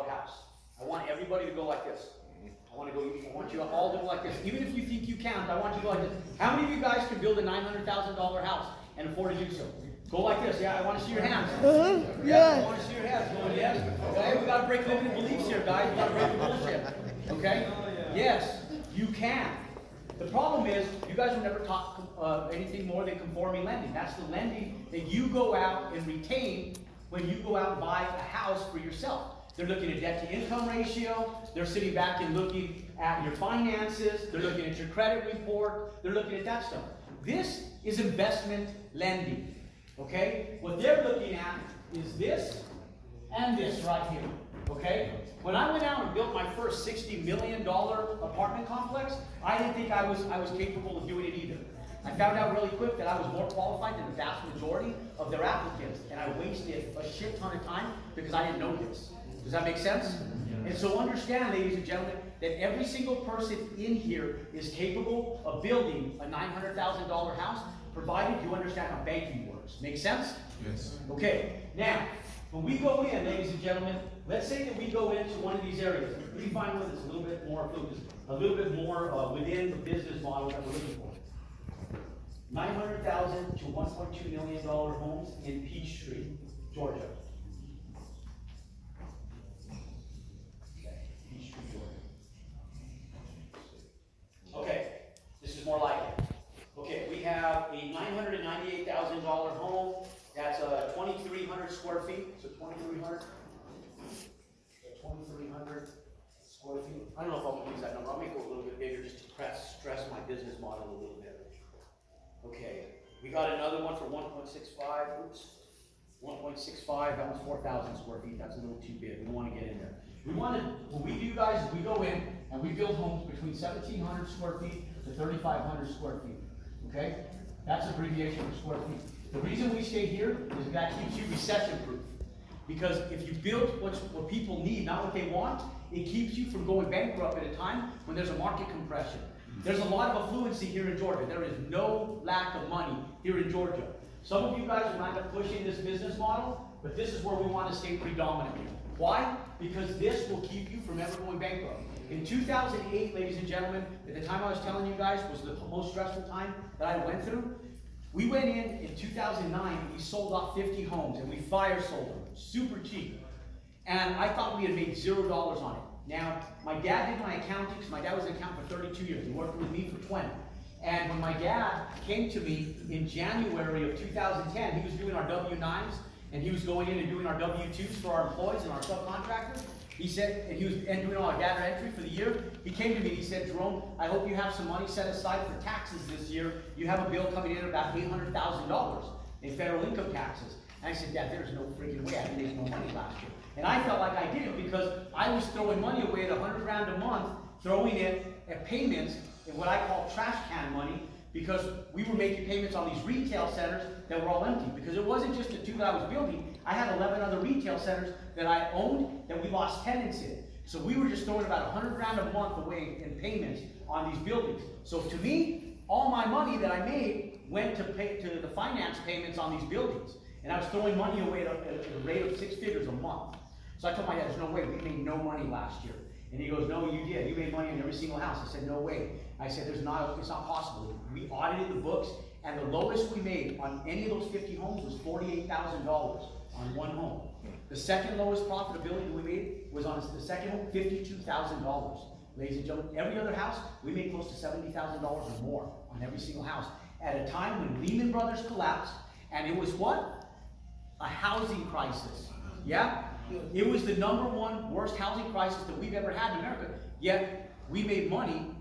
house? I want everybody to go like this. I want you all to go like this. Even if you think you can't, I want you to go like this. How many of you guys can build a $900,000 house and afford to do so? Go like this. Yeah, I want to see your hands. Yeah, I want to see your hands. Going yes. Okay, we got to break limited beliefs here, guys. We got to break the bullshit. Okay? Yes, you can. The problem is, you guys were never taught anything more than conforming lending. That's the lending that you go out and retain when you go out and buy a house for yourself. They're looking at debt to income ratio. They're sitting back and looking at your finances. They're looking at your credit report. They're looking at that stuff. This is investment lending. Okay? What they're looking at is this and this right here. Okay? When I went out and built my first $60 million apartment complex, I didn't think I was capable of doing it either. I found out really quick that I was more qualified than the vast majority of their applicants, and I wasted a shit ton of time because I didn't know this. Does that make sense? And so understand, ladies and gentlemen, that every single person in here is capable of building a $900,000 house, provided you understand how banking works. Make sense? Yes. Okay, now, when we go in, ladies and gentlemen, let's say that we go into one of these areas. We find one that's a little bit more focused, a little bit more within the business model that we're looking for. $900,000 to $1.2 million homes in Peachtree, Georgia. Okay, Peachtree, Georgia. Okay, this is more like it. Okay, we have a $998,000 home. That's 2,300 square feet. So 2,300. 2,300 square feet. I don't know if I'm going to use that number. I'll make it a little bit bigger just to stress my business model a little bit. Okay, we got another one for 1.65. Oops. 1.65. That one's 4,000 square feet. That's a little too big. We don't want to get in there. What we do, guys, is we go in and we build homes between 1,700 square feet to 3,500 square feet. Okay? That's abbreviation for square feet. The reason we stay here is that keeps you recession proof. Because if you build what people need, not what they want, it keeps you from going bankrupt at a time when there's a market compression. There's a lot of affluency here in Georgia. There is no lack of money here in Georgia. Some of you guys will end up pushing this business model, but this is where we want to stay predominant. Why? Because this will keep you from ever going bankrupt. In 2008, ladies and gentlemen, at the time I was telling you guys was the most stressful time that I went through. We went in 2009, and we sold off 50 homes, and we fire sold them, super cheap. And I thought we had made $0 on it. Now, my dad did my accounting, because my dad was an accountant for 32 years. He worked with me for 20. And when my dad came to me in January of 2010, he was doing our W-9s, and he was going in and doing our W-2s for our employees and our subcontractors. He said, and he was doing all our data entry for the year. He came to me and he said, Jerome, I hope you have some money set aside for taxes this year. You have a bill coming in at about $800,000 in federal income taxes. And I said, Dad, there's no freaking way I didn't make no money last year. And I felt like I did it because I was throwing money away at $100,000 a month, throwing it at payments in what I call trash can money, because we were making payments on these retail centers that were all empty. Because it wasn't just the 2 that I was building. I had 11 other retail centers that I owned that we lost tenants in. So we were just throwing about $100,000 a month away in payments on these buildings. So to me, all my money that I made went to pay to the finance payments on these buildings. And I was throwing money away at a rate of 6 figures a month. So I told my dad, there's no way, we made no money last year. And he goes, no, you did. You made money in every single house. I said, no way. I said, it's not possible. We audited the books, and the lowest we made on any of those 50 homes was $48,000 on one home. The second lowest profitability we made was on the second home, $52,000. Ladies and gentlemen, every other house, we made close to $70,000 or more on every single house. At a time when Lehman Brothers collapsed, and it was what? A housing crisis. Yeah? It was the #1 worst housing crisis that we've ever had in America, yet we made money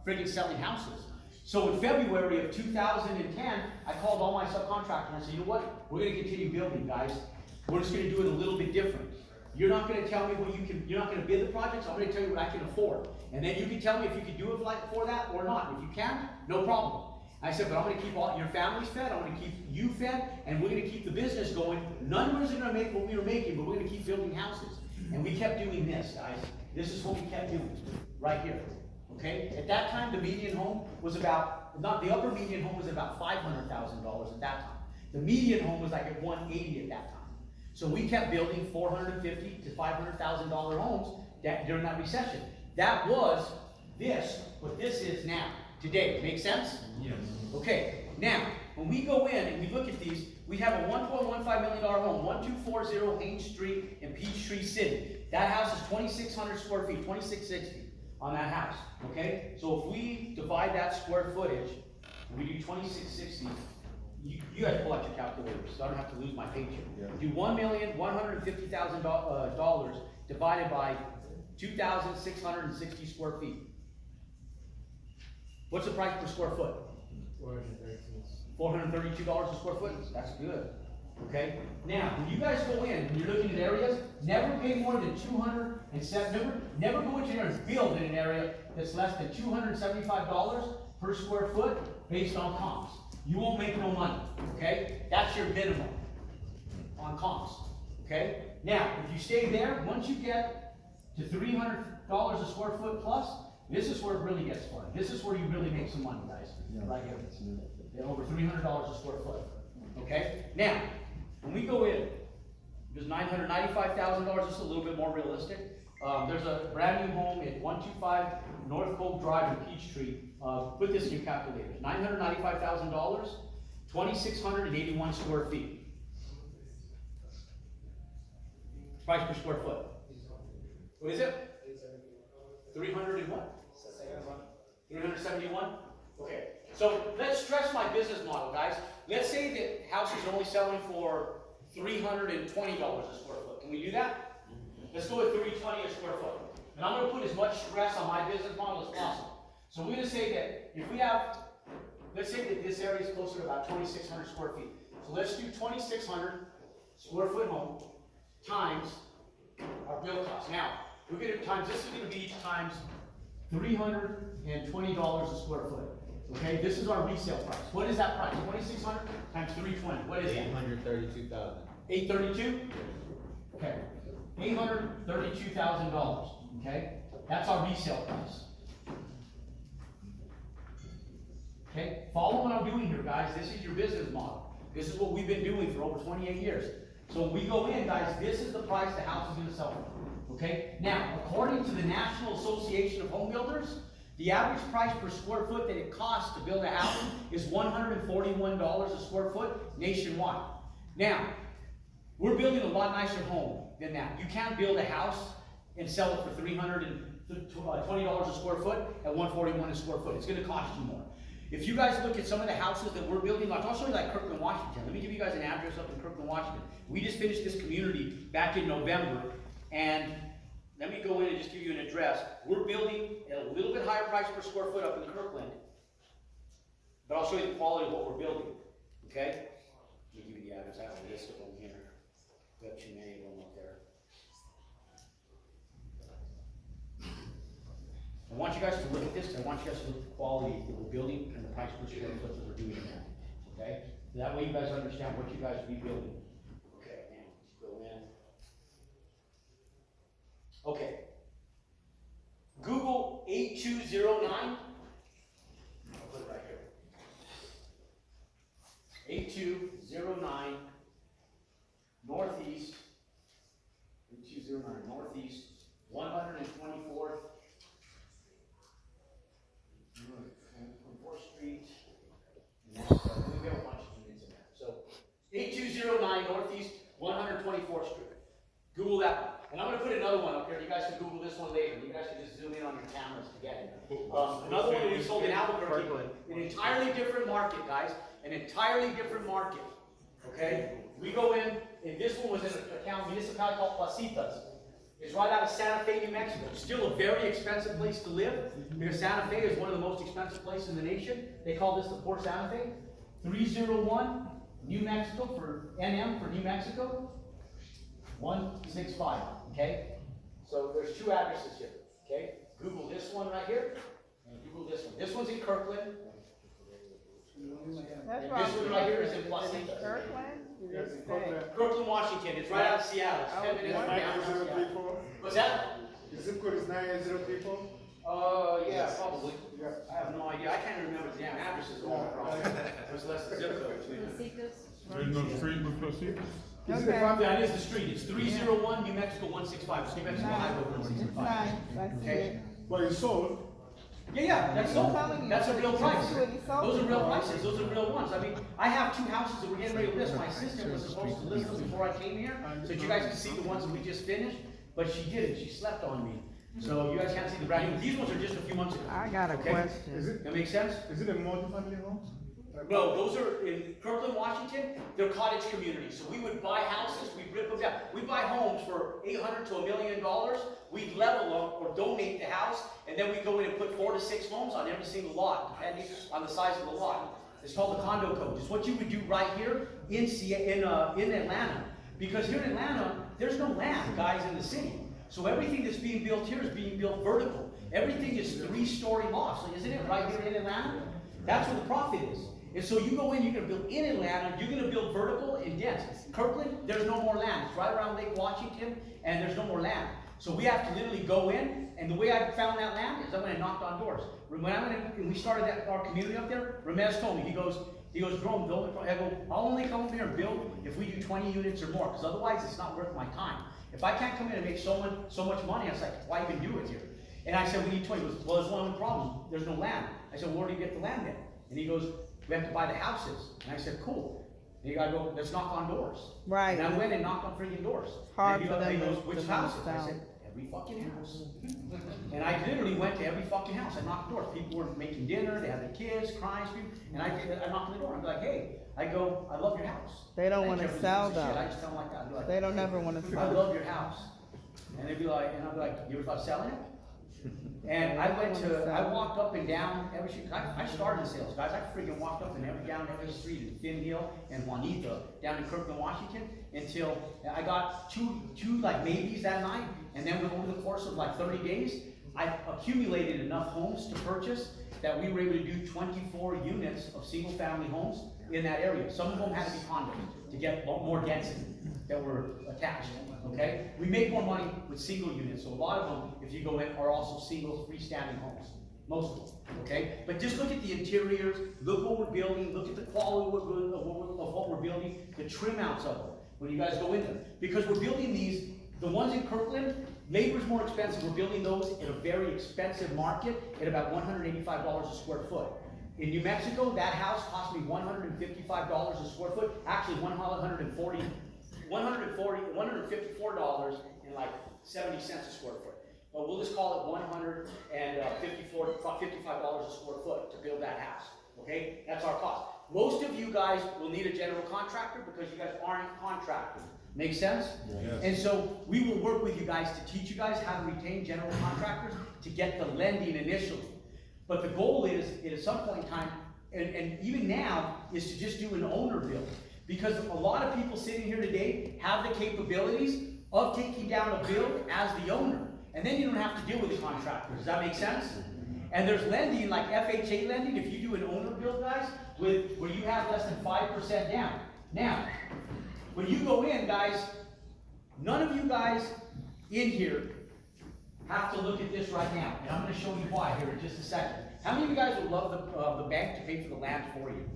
friggin' selling houses. So in February of 2010, I called all my subcontractors and I said, you know what? We're gonna continue building, guys. We're just gonna do it a little bit different. You're not gonna tell me what you can, you're not gonna bid the projects, I'm gonna tell you what I can afford. And then you can tell me if you can do it for that or not. If you can, no problem. I said, but I'm gonna keep all your families fed, I'm gonna keep you fed, and we're gonna keep the business going. None of us are gonna make what we were making, but we're gonna keep building houses. And we kept doing this, guys. This is what we kept doing, right here. Okay? At that time, the median home was about, not the upper median home was about $500,000 at that time. The median home was like at $180,000 at that time. So we kept building $450,000 to $500,000 homes during that recession. That was this, what this is now. Today, make sense? Yes. Okay, now, when we go in and we look at these, we have a $1.15 million home, 1240 Haines Street in Peachtree City. That house is 2,600 square feet, 2,660 on that house, okay? So if we divide that square footage, and we do 2,660, you guys pull out your calculators, so I don't have to lose my page here. Yeah. Do $1,150,000 divided by 2,660 square feet. What's the price per square foot? $432 a square foot. That's good. Okay. Now, when you guys go in and you're looking at areas, never pay more than $207. Never go into there and build in an area that's less than $275 per square foot based on comps. You won't make no money. Okay. That's your minimum on comps. Okay. Now, if you stay there, once you get to $300 a square foot plus, this is where it really gets fun. This is where you really make some money, guys. Right here. They're over $300 a square foot. Okay? Now, when we go in, there's $995,000. This is a little bit more realistic. There's a brand new home at 125 North Cove Drive in Peachtree. Put this in your calculators. $995,000, 2,681 square feet. Price per square foot. What is it? 300 and what? 371? Okay. So let's stress my business model, guys. Let's say that houses are only selling for $320 a square foot. Can we do that? Let's go with $320 a square foot. And I'm going to put as much stress on my business model as possible. So we're going to say that if we have, let's say that this area is closer to about 2,600 square feet. So let's do 2,600 square foot home times our build cost. Now, we're going to times, this is going to be times $320 a square foot. Okay, this is our resale price. What is that price? 2,600 times 320. What is that? 832,000. 832? Okay, $832,000, okay? That's our resale price. Okay, follow what I'm doing here, guys. This is your business model. This is what we've been doing for over 28 years. So when we go in, guys, this is the price the house is gonna sell for. Okay, now, according to the National Association of Home Builders, the average price per square foot that it costs to build a house is $141 a square foot nationwide. Now, we're building a lot nicer home than that. You can't build a house and sell it for $320 a square foot at $141 a square foot. It's gonna cost you more. If you guys look at some of the houses that we're building, I'll show you like Kirkland, Washington. Let me give you guys an address up in Kirkland, Washington. We just finished this community back in November, and let me go in and just give you an address. We're building at a little bit higher price per square foot up in Kirkland, but I'll show you the quality of what we're building, okay? Let me give you the address. I have a list of them here. Got too many of them up there. I want you guys to look at this. I want you guys to look at the quality that we're building and the price per square foot that we're doing it at, okay? That way you guys understand what you guys will be building. Okay, now, let's go in. Okay. Google 8209. I'll put it right here. 8209 Northeast. 8209 Northeast 124th. 24th Street. And that's, we have a bunch of units in there. So 8209 Northeast 124th Street. Google that one. And I'm going to put another one up here. You guys can Google this one later. You guys can just zoom in on your cameras to get it. Another one that we sold in Albuquerque. An entirely different market, guys. An entirely different market. Okay? We go in, and this one was in a town, municipality called Placitas. It's right out of Santa Fe, New Mexico. Still a very expensive place to live, because Santa Fe is one of the most expensive places in the nation. They call this the Port Santa Fe. 301 New Mexico for NM for New Mexico. 165, okay? So there's two addresses here, okay? Google this one right here, and Google this one. This one's in Kirkland. That's And this one right here is in Placitas. Kirkland? Kirkland, Washington. It's right out of Seattle. It's 10 minutes from downtown Seattle. What's that? The zip code is 9034? Yeah, probably. I have no idea. I can't even remember the damn addresses all across. There's less than zip code between them. There's no street with Placitas? That is the street. It's 301 New Mexico 165. It's New Mexico Highway 165. Nice, that's Okay. it. Well, you sold. Yeah, that's sold. telling you. That's a real price. That's what he sold Those are real for. prices. Those are real ones. I mean, I have two houses that we're getting ready to list. My assistant was supposed to list them before I came here, so that you guys can see the ones that we just finished, but she didn't. She slept on me. So you guys can't see the brand new. These ones are just a few months ago. I got a Okay? question. That makes sense? Is it a multi-family home? No, those are in Kirkland, Washington. They're cottage communities. So we would buy houses, we'd rip them down. We buy homes for $800 to $1 million. We'd level them or donate the house, and then we go in and put 4 to 6 homes on every single lot, depending on the size of the lot. It's called the condo code. It's what you would do right here in Atlanta. Because here in Atlanta, there's no land, guys, in the city. So everything that's being built here is being built vertical. Everything is 3-story lofts. So isn't it right here in Atlanta? That's where the profit is. And so you go in, you're going to build in Atlanta, you're going to build vertical and dense. Kirkland, there's no more land. It's right around Lake Washington, and there's no more land. So we have to literally go in, and the way I found that land is I went and knocked on doors. When we started our community up there, Ramez told me, he goes, Jerome, I go, I'll only come over here and build if we do 20 units or more, because otherwise it's not worth my time. If I can't come in and make so much money, I was like, why even do it here? And I said, we need 20. He goes, well, there's one problem. There's no land. I said, well, where do you get the land then? And he goes, we have to buy the houses. And I said, cool. And I go, let's knock on doors. Right. And I went and knocked on freaking doors. Hard and for them he goes, to which knock houses? I down. said, every fucking house. And I literally went to every fucking house. I knocked doors. People were making dinner. They had their kids crying. And I knocked on the door. I'm like, hey, I go, I love your house. They don't I want ain't to never sell used to shit. I them. just tell them like that. I'd be like, They don't ever want to I sell. love your house. And they'd be like, and I'd be like, you ever thought of selling it? And I walked up and down every street. I started in sales, guys. I freaking walked up and down every street in Finn Hill and Juanita, down in Kirkland, Washington, until I got two like maybes that night. And then over the course of like 30 days, I accumulated enough homes to purchase. that we were able to do 24 units of single-family homes in that area. Some of them had to be condos to get more density that were attached, okay? We make more money with single units, so a lot of them, if you go in, are also single freestanding homes. Most of them, okay? But just look at the interiors, look what we're building, look at the quality of what we're building, the trim outs of them, when you guys go in there. Because we're building these, the ones in Kirkland, labor's more expensive. We're building those in a very expensive market at about $185 a square foot. In New Mexico, that house cost me $155 a square foot, actually $154 and like 70 cents a square foot. But we'll just call it $155 a square foot to build that house, okay? That's our cost. Most of you guys will need a general contractor because you guys aren't contractors. Make sense? Yes. And so we will work with you guys to teach you guys how to retain general contractors to get the lending initially. But the goal is, at some point in time, and even now, is to just do an owner build. Because a lot of people sitting here today have the capabilities of taking down a build as the owner. And then you don't have to deal with the contractors. Does that make sense? And there's lending, like FHA lending, if you do an owner build, guys, where you have less than 5% down. Now, when you go in, guys, none of you guys in here have to look at this right now. And I'm going to show you why here in just a second. How many of you guys would love the bank to pay for the land for you?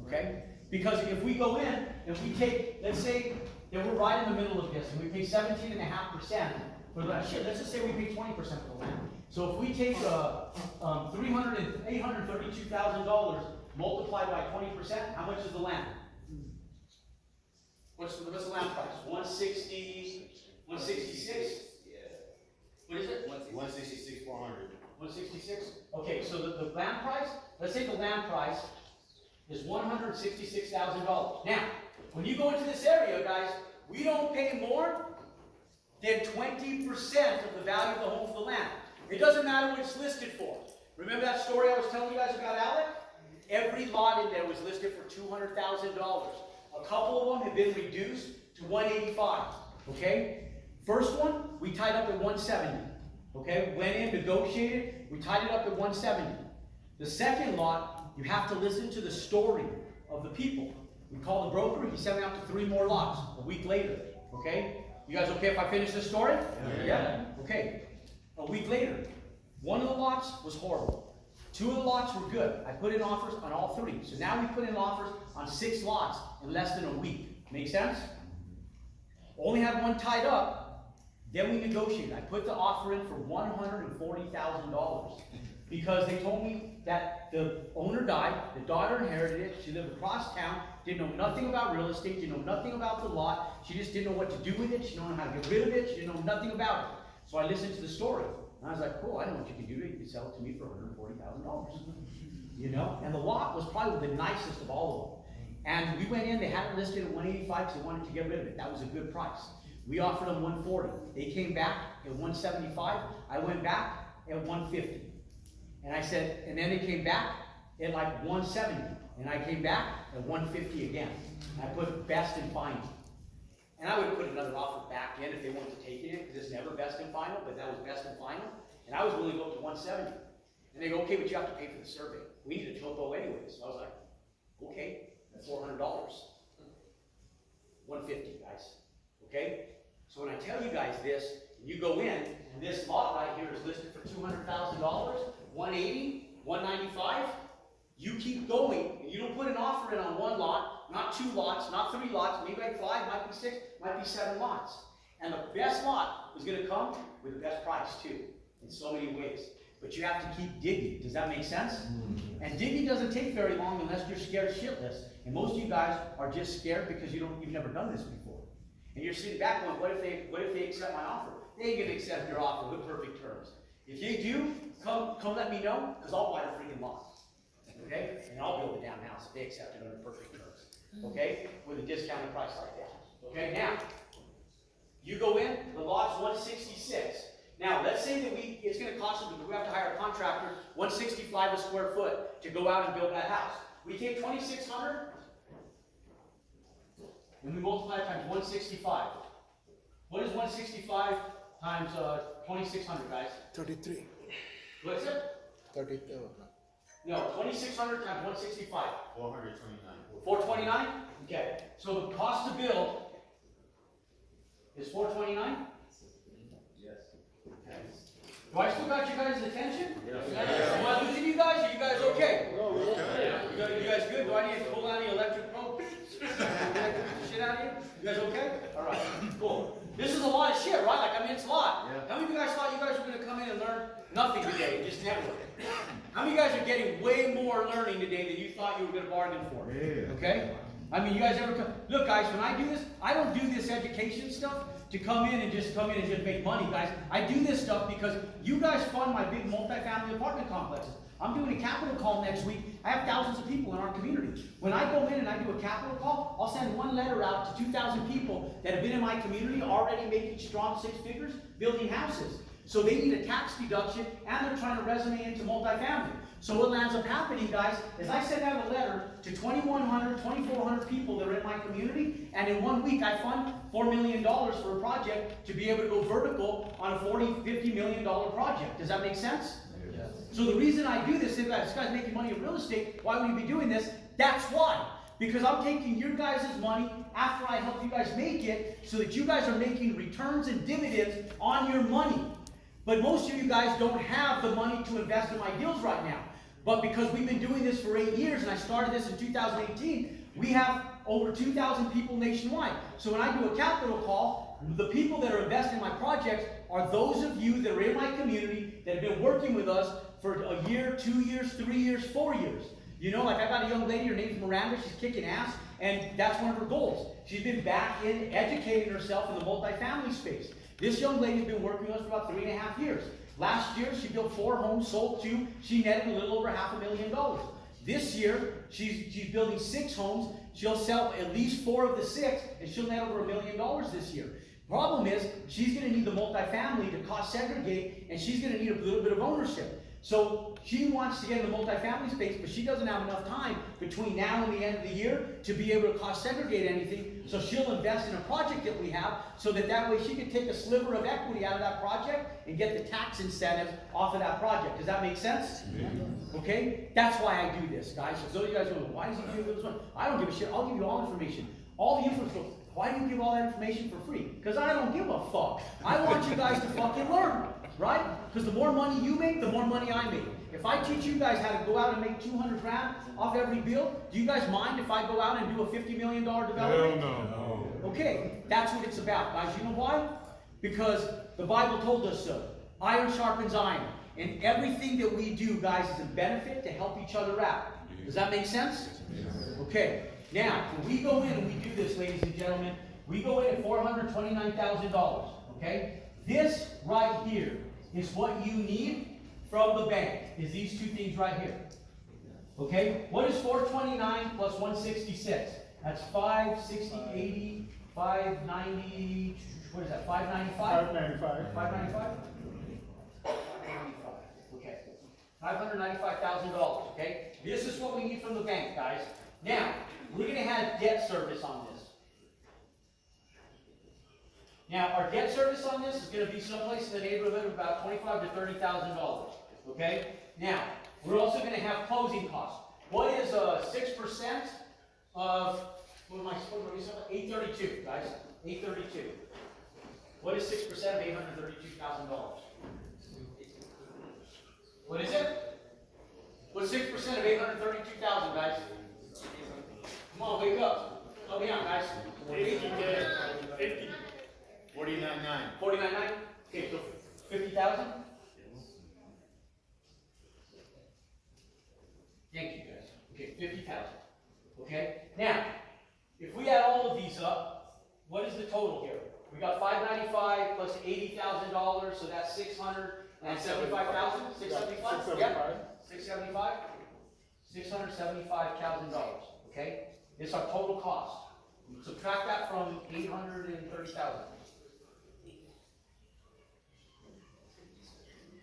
Okay? Because if we go in, if we take, let's say that we're right in the middle of this, and we pay 17.5% for the land. Shit, let's just say we pay 20% for the land. So if we take $832,000 multiplied by 20%, how much is the land? What's the land price? 160, 166? What is it? 166, 400. 166? Okay, so the land price, let's say the land price is $166,000. Now, when you go into this area, guys, we don't pay more than 20% of the value of the home for the land. It doesn't matter what it's listed for. Remember that story I was telling you guys about Alec? Every lot in there was listed for $200,000. A couple of them have been reduced to $185. Okay? First one, we tied up at $170. Okay? Went in, negotiated, we tied it up at $170. The second lot, you have to listen to the story of the people. We called the broker, he sent me out to 3 more lots a week later. Okay? You guys okay if I finish this story? Yeah. Okay. A week later, one of the lots was horrible. 2 of the lots were good. I put in offers on all 3. So now we put in offers on 6 lots in less than a week. Make sense? Only had 1 tied up. Then we negotiated. I put the offer in for $140,000 because they told me that the owner died, the daughter inherited it, she lived across town, didn't know nothing about real estate, didn't know nothing about the lot, she just didn't know what to do with it, she didn't know how to get rid of it, she didn't know nothing about it. So I listened to the story, and I was like, cool, I know what you can do, you can sell it to me for $140,000. You know? And the lot was probably the nicest of all of them. And we went in, they had it listed at $185 because they wanted to get rid of it. That was a good price. We offered them $140. They came back at $175. I went back at $150. And I said, and then they came back at like $170. And I came back at $150 again. And I put best and final. And I would put another offer back in if they wanted to take it in, because it's never best and final, but that was best and final. And I was willing to go up to $170. And they go, okay, but you have to pay for the survey. We need a topo anyways. So I was like, okay, $400. $150, guys. Okay? So when I tell you guys this, you go in, and this lot right here is listed for $200,000, $180, $195. You keep going, and you don't put an offer in on 1 lot, not 2 lots, not 3 lots, maybe like 5, might be 6, might be 7 lots. And the best lot is going to come with the best price too, in so many ways. But you have to keep digging. Does that make sense? Mm-hmm. And digging doesn't take very long unless you're scared shitless. And most of you guys are just scared because you've never done this before. And you're sitting back going, what if they accept my offer? They ain't gonna accept your offer with perfect terms. If you do, come let me know, because I'll buy the freaking lot. Okay? And I'll build a damn house if they accept it under perfect terms. Okay? With a discounted price like that. Okay, now, you go in, the lot's 166. Now, let's say that it's going to cost us, we have to hire a contractor, $165 a square foot to go out and build that house. We take $2,600 and we multiply it times 165. What is 165 times 2,600, guys? 33. What is it? 32. No, 2,600 times 165. 429. 429? Okay, so the cost to build is 429? Yes. Okay. Do I still got you guys' attention? Yes. Am I losing you guys? Are you guys okay? You guys good? Do I need to pull out the electric probe? Shit out of you? You guys okay? Alright, cool. This is a lot of shit, right? Like, I mean, it's a lot. How many of you guys thought you guys were going to come in and learn nothing today, just network? How many of you guys are getting way more learning today than you thought you were going to bargain for? Okay? I mean, you guys ever come? Look, guys, when I do this, I don't do this education stuff to come in and just make money, guys. I do this stuff because you guys fund my big multifamily apartment complexes. I'm doing a capital call next week. I have thousands of people in our community. When I go in and I do a capital call, I'll send one letter out to 2,000 people that have been in my community already making strong 6 figures, building houses. So they need a tax deduction, and they're trying to resume into multifamily. So what ends up happening, guys, is I send out a letter to 2,100, 2,400 people that are in my community, and in 1 week I fund $4 million for a project to be able to go vertical on a $40, $50 million project. Does that make sense? Yes. So the reason I do this, if this guy's making money in real estate, why would he be doing this? That's why. Because I'm taking your guys' money after I help you guys make it, so that you guys are making returns and dividends on your money. But most of you guys don't have the money to invest in my deals right now. But because we've been doing this for 8 years, and I started this in 2018, we have over 2,000 people nationwide. So when I do a capital call, the people that are investing in my projects are those of you that are in my community that have been working with us for a year, 2 years, 3 years, 4 years. You know, like I got a young lady, her name's Miranda, she's kicking ass, and that's one of her goals. She's been back in educating herself in the multifamily space. This young lady's been working with us for about 3.5 years. Last year, she built 4 homes, sold 2. She netted a little over $500,000. This year, she's building 6 homes. She'll sell at least 4 of the 6, and she'll net over $1 million this year. Problem is, she's going to need the multifamily to cost segregate, and she's going to need a little bit of ownership. So she wants to get in the multifamily space, but she doesn't have enough time between now and the end of the year to be able to cost segregate anything. So she'll invest in a project that we have, so that way she can take a sliver of equity out of that project and get the tax incentives off of that project. Does that make sense? Okay? That's why I do this, guys. So those of you guys go, why does he give this one? I don't give a shit. I'll give you all information. All the information. Why do you give all that information for free? Because I don't give a fuck. I want you guys to fucking learn. Right? Because the more money you make, the more money I make. If I teach you guys how to go out and make 200 grand off every bill, do you guys mind if I go out and do a $50 million development? Hell no. Okay, that's what it's about, guys. You know why? Because the Bible told us so. Iron sharpens iron. And everything that we do, guys, is a benefit to help each other out. Does that make sense? Okay. Now, when we go in and we do this, ladies and gentlemen, we go in at $429,000. Okay? This right here is what you need from the bank, is these 2 things right here. Okay? What is 429 plus 166? That's 560, 80, 590, what is that, 595? 595. 595? 595, okay. $595,000, okay? This is what we need from the bank, guys. Now, we're going to have debt service on this. Now, our debt service on this is going to be someplace in the neighborhood of about $25,000 to $30,000. Okay? Now, we're also going to have closing costs. What is 6% of, what am I supposed to say? 832, guys. 832. What is 6% of $832,000? What is it? What's 6% of $832,000, guys? Come on, wake up. Help me out, guys. 50. 49.9. 49.9? Okay, so 50,000? Thank you, guys. Okay, 50,000. Okay? Now, if we add all of these up, what is the total here? We got 595 plus $80,000, so that's 675,000? 675? Yep. 675? $675,000. Okay? This is our total cost. Subtract that from 830,000.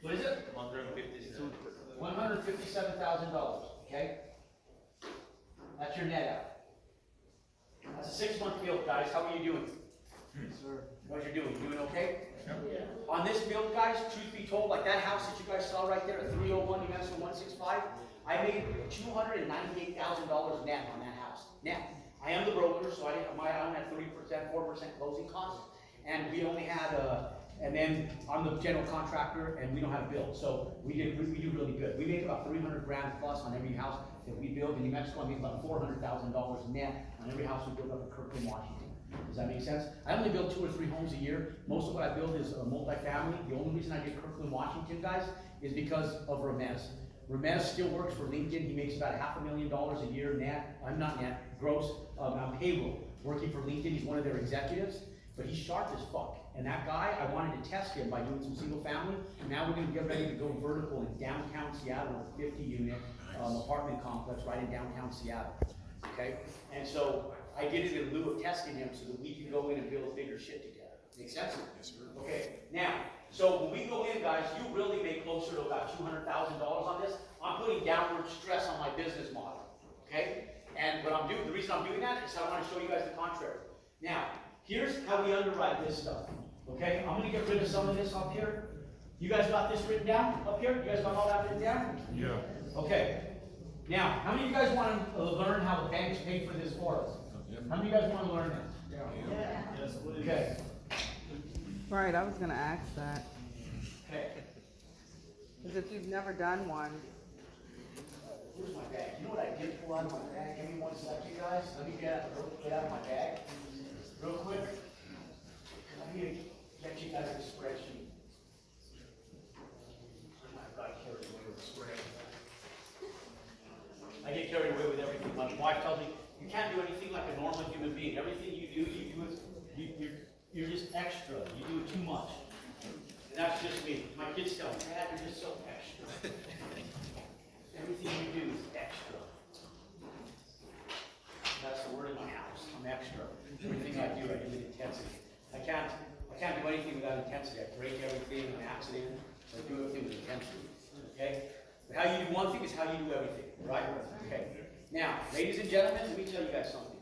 What is it? $157,000. Okay? That's your net out. That's a 6-month build, guys. How are you doing? Sir. What you're doing? You doing okay? Yep. On this build, guys, truth be told, like that house that you guys saw right there at 301 New Mexico 165, I made $298,000 net on that house. Now, I am the broker, so I only had 3%, 4% closing costs, and we only had and then I'm the general contractor, and we don't have a bill, so we do really good. We make about 300 grand plus on every house that we build in New Mexico. I make about $400,000 net on every house we build up in Kirkland, Washington. Does that make sense? I only build 2 or 3 homes a year. Most of what I build is multifamily. The only reason I did Kirkland, Washington, guys, is because of Ramez. Ramez still works for LinkedIn. He makes about $500,000 a year net. I'm not net, gross, on payroll, working for LinkedIn. He's one of their executives, but he's sharp as fuck. And that guy, I wanted to test him by doing some single family. Now we're gonna get ready to go vertical in downtown Seattle with a 50-unit apartment complex right in downtown Seattle, okay? And so I did it in lieu of testing him so that we can go in and build bigger shit together. Make sense? Yes, sir. Okay, now, so when we go in, guys, you really make closer to about $200,000 on this. I'm putting downward stress on my business model, okay? And what I'm doing, the reason I'm doing that is I want to show you guys the contrary. Now, here's how we underwrite this stuff, okay? I'm gonna get rid of some of this up here. You guys got this written down up here? You guys got all that written down? Yeah. Okay. Now, how many of you guys want to learn how the banks pay for this for us? How many of you guys want to learn that? Yeah. Yes, please. Okay. Right, I was gonna ask that. Okay. Because if you've never done one. Where's my bag? You know what I did pull out of my bag? Give me 1 second, guys. Let me get out of my bag real quick. I need to get you guys a spreadsheet. I got carried away with the spread. I get carried away with everything. My wife tells me, you can't do anything like a normal human being. Everything you do you're just extra. You do it too much. And that's just me. My kids tell me, Dad, you're just so extra. Everything you do is extra. That's the word in my house. I'm extra. Everything I do with intensity. I can't do anything without intensity. I break everything, an accident, so I do everything with intensity. Okay? But how you do one thing is how you do everything, right? Okay. Now, ladies and gentlemen, let me tell you guys something.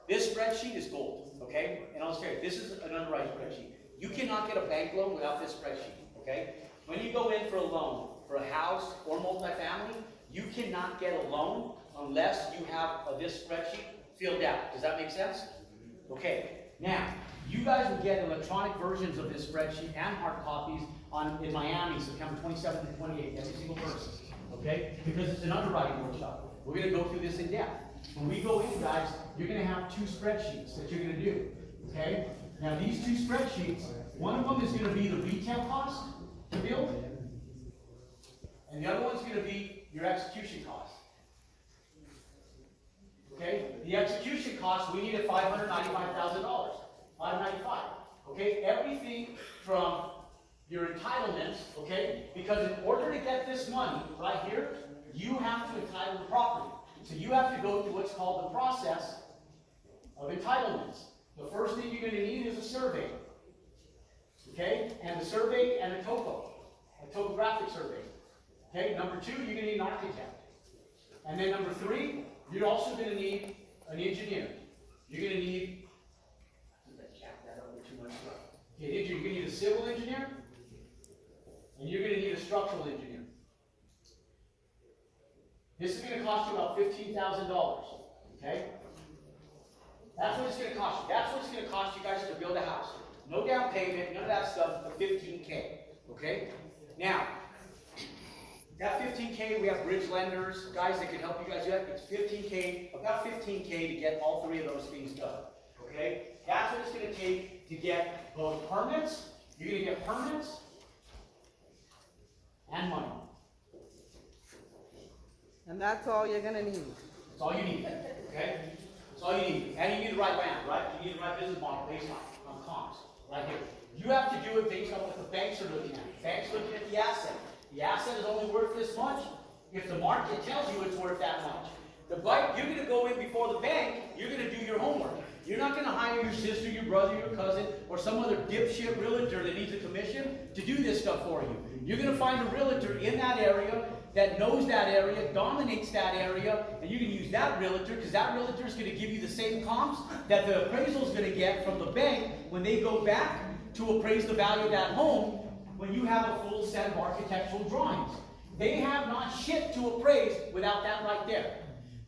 This spreadsheet is gold, okay? And I'll tell you, this is an underwriting spreadsheet. You cannot get a bank loan without this spreadsheet, okay? When you go in for a loan, for a house or multifamily, you cannot get a loan unless you have this spreadsheet filled out. Does that make sense? Okay. Now, you guys will get electronic versions of this spreadsheet and hard copies in Miami, September 27th and 28th, every single person, okay? Because it's an underwriting workshop. We're going to go through this in depth. When we go in, guys, you're going to have 2 spreadsheets that you're going to do, okay? Now, these 2 spreadsheets, one of them is going to be the retail cost to build, and the other one's going to be your execution cost. Okay? The execution cost, we need at $595,000. $595,000. Okay? Everything from your entitlements, okay? Because in order to get this money right here, you have to entitle the property. So you have to go through what's called the process of entitlements. The first thing you're going to need is a survey. Okay? And the survey and a topographic survey. Okay? Number 2, you're going to need an architect. And then number 3, you're also going to need an engineer. You're going to need, okay, you're going to need a civil engineer, and you're going to need a structural engineer. This is going to cost you about $15,000. Okay? That's what it's going to cost you. That's what it's going to cost you guys to build a house. No down payment, none of that stuff, for $15K. Okay? Now, that $15K, we have bridge lenders, guys that can help you guys do that. It's $15K, about $15K to get all 3 of those things done. Okay? That's what it's going to take to get both permits. You're going to get permits and money. And that's all you're gonna need. That's all you need. Okay? That's all you need. And you need the right land, right? You need the right business model based on comps. Right here. You have to do it based on what the banks are looking at. The bank's looking at the asset. The asset is only worth this much if the market tells you it's worth that much. You're going to go in before the bank, you're going to do your homework. You're not going to hire your sister, your brother, your cousin, or some other dipshit realtor that needs a commission to do this stuff for you. You're going to find a realtor in that area that knows that area, dominates that area, and you can use that realtor because that realtor is going to give you the same comps that the appraisal is going to get from the bank when they go back to appraise the value of that home when you have a full set of architectural drawings. They have not shit to appraise without that right there.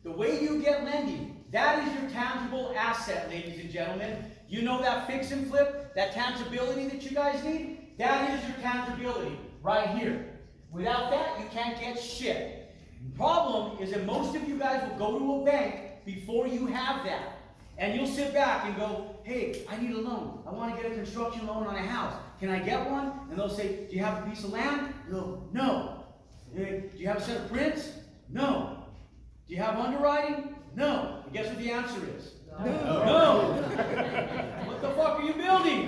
The way you get lending, that is your tangible asset, ladies and gentlemen. You know that fix and flip, that tangibility that you guys need? That is your tangibility right here. Without that, you can't get shit. The problem is that most of you guys will go to a bank before you have that. And you'll sit back and go, hey, I need a loan. I want to get a construction loan on a house. Can I get one? And they'll say, do you have a piece of land? You go, no. Do you have a set of prints? No. Do you have underwriting? No. And guess what the answer is? No. What the fuck are you building?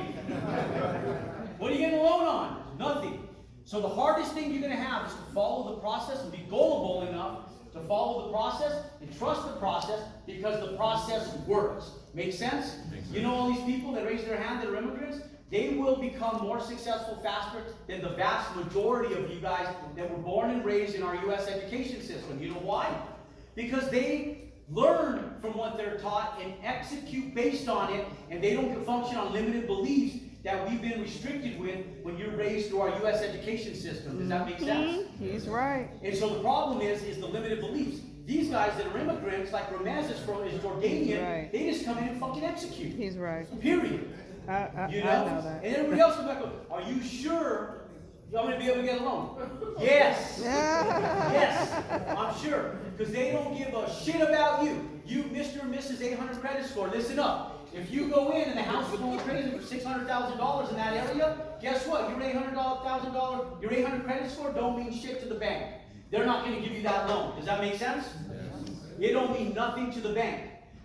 What are you getting a loan on? Nothing. So the hardest thing you're going to have is to follow the process and be gullible enough to follow the process and trust the process, because the process works. Make sense? You know all these people that raise their hand that are immigrants? They will become more successful faster than the vast majority of you guys that were born and raised in our U.S. education system. You know why? Because they learn from what they're taught and execute based on it, and they don't function on limited beliefs that we've been restricted with when you're raised through our U.S. education system. Does that make sense? He's right. And so the problem is the limited beliefs. These guys that are immigrants, like Ramez is Jordanian, Right. they just come in and fucking execute. He's right. Period. I You know that. And everybody else comes back and goes, are you sure you're going to be able to get a loan? Yes. Yes, I'm sure. Because they don't give a shit about you. You, Mr. and Mrs. 800 credit score, listen up. If you go in and the house is going crazy for $600,000 in that area, guess what? Your $800,000, your 800 credit score don't mean shit to the bank. They're not going to give you that loan. Does that make sense? It don't mean nothing to the bank.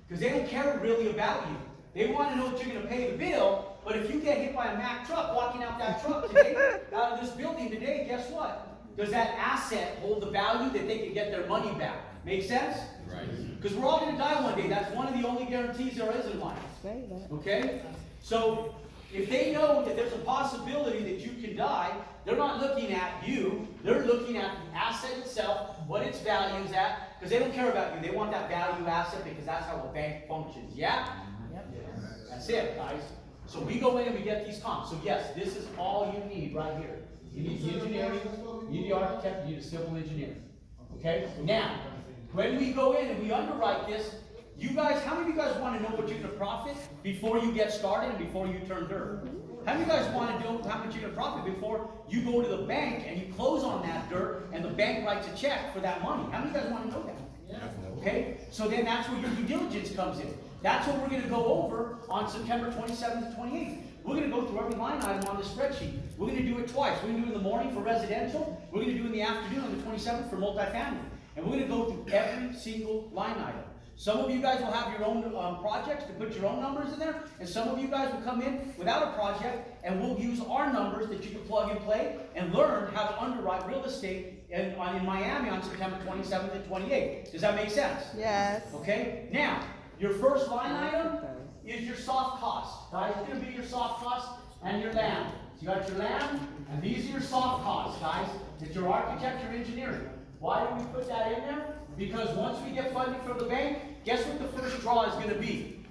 Because they don't care really about you. They want to know that you're going to pay the bill, but if you get hit by a Mack truck walking out that truck today, out of this building today, guess what? Does that asset hold the value that they can get their money back? Make sense? Right. Because we're all going to die one day. That's one of the only guarantees there is in life. Say that. Okay? So, if they know that there's a possibility that you can die, they're not looking at you. They're looking at the asset itself, what its value is at, because they don't care about you. They want that value asset because that's how a bank functions. Yeah? That's it, guys. So we go in and we get these comps. So yes, this is all you need right here. You need the engineering, you need the architect, you need a civil engineer. Okay? Now, when we go in and we underwrite this, you guys, how many of you guys want to know what you're going to profit before you get started and before you turn dirt? How many of you guys want to know how much you're going to profit before you go to the bank and you close on that dirt and the bank writes a check for that money? How many of you guys want to know that? Okay? So then that's where your due diligence comes in. That's what we're going to go over on September 27th and 28th. We're going to go through every line item on the spreadsheet. We're going to do it twice. We're going to do it in the morning for residential. We're going to do it in the afternoon on the 27th for multifamily. And we're going to go through every single line item. Some of you guys will have your own projects to put your own numbers in there, and some of you guys will come in without a project, and we'll use our numbers that you can plug and play and learn how to underwrite real estate in Miami on September 27th and 28th. Does that make sense? Yes. Okay? Now, your first line item is your soft cost. Guys, it's going to be your soft cost and your land. So you got your land, and these are your soft costs, guys. It's your architecture engineering. Why do we put that in there? Because once we get funding from the bank, guess what the first draw is going to be?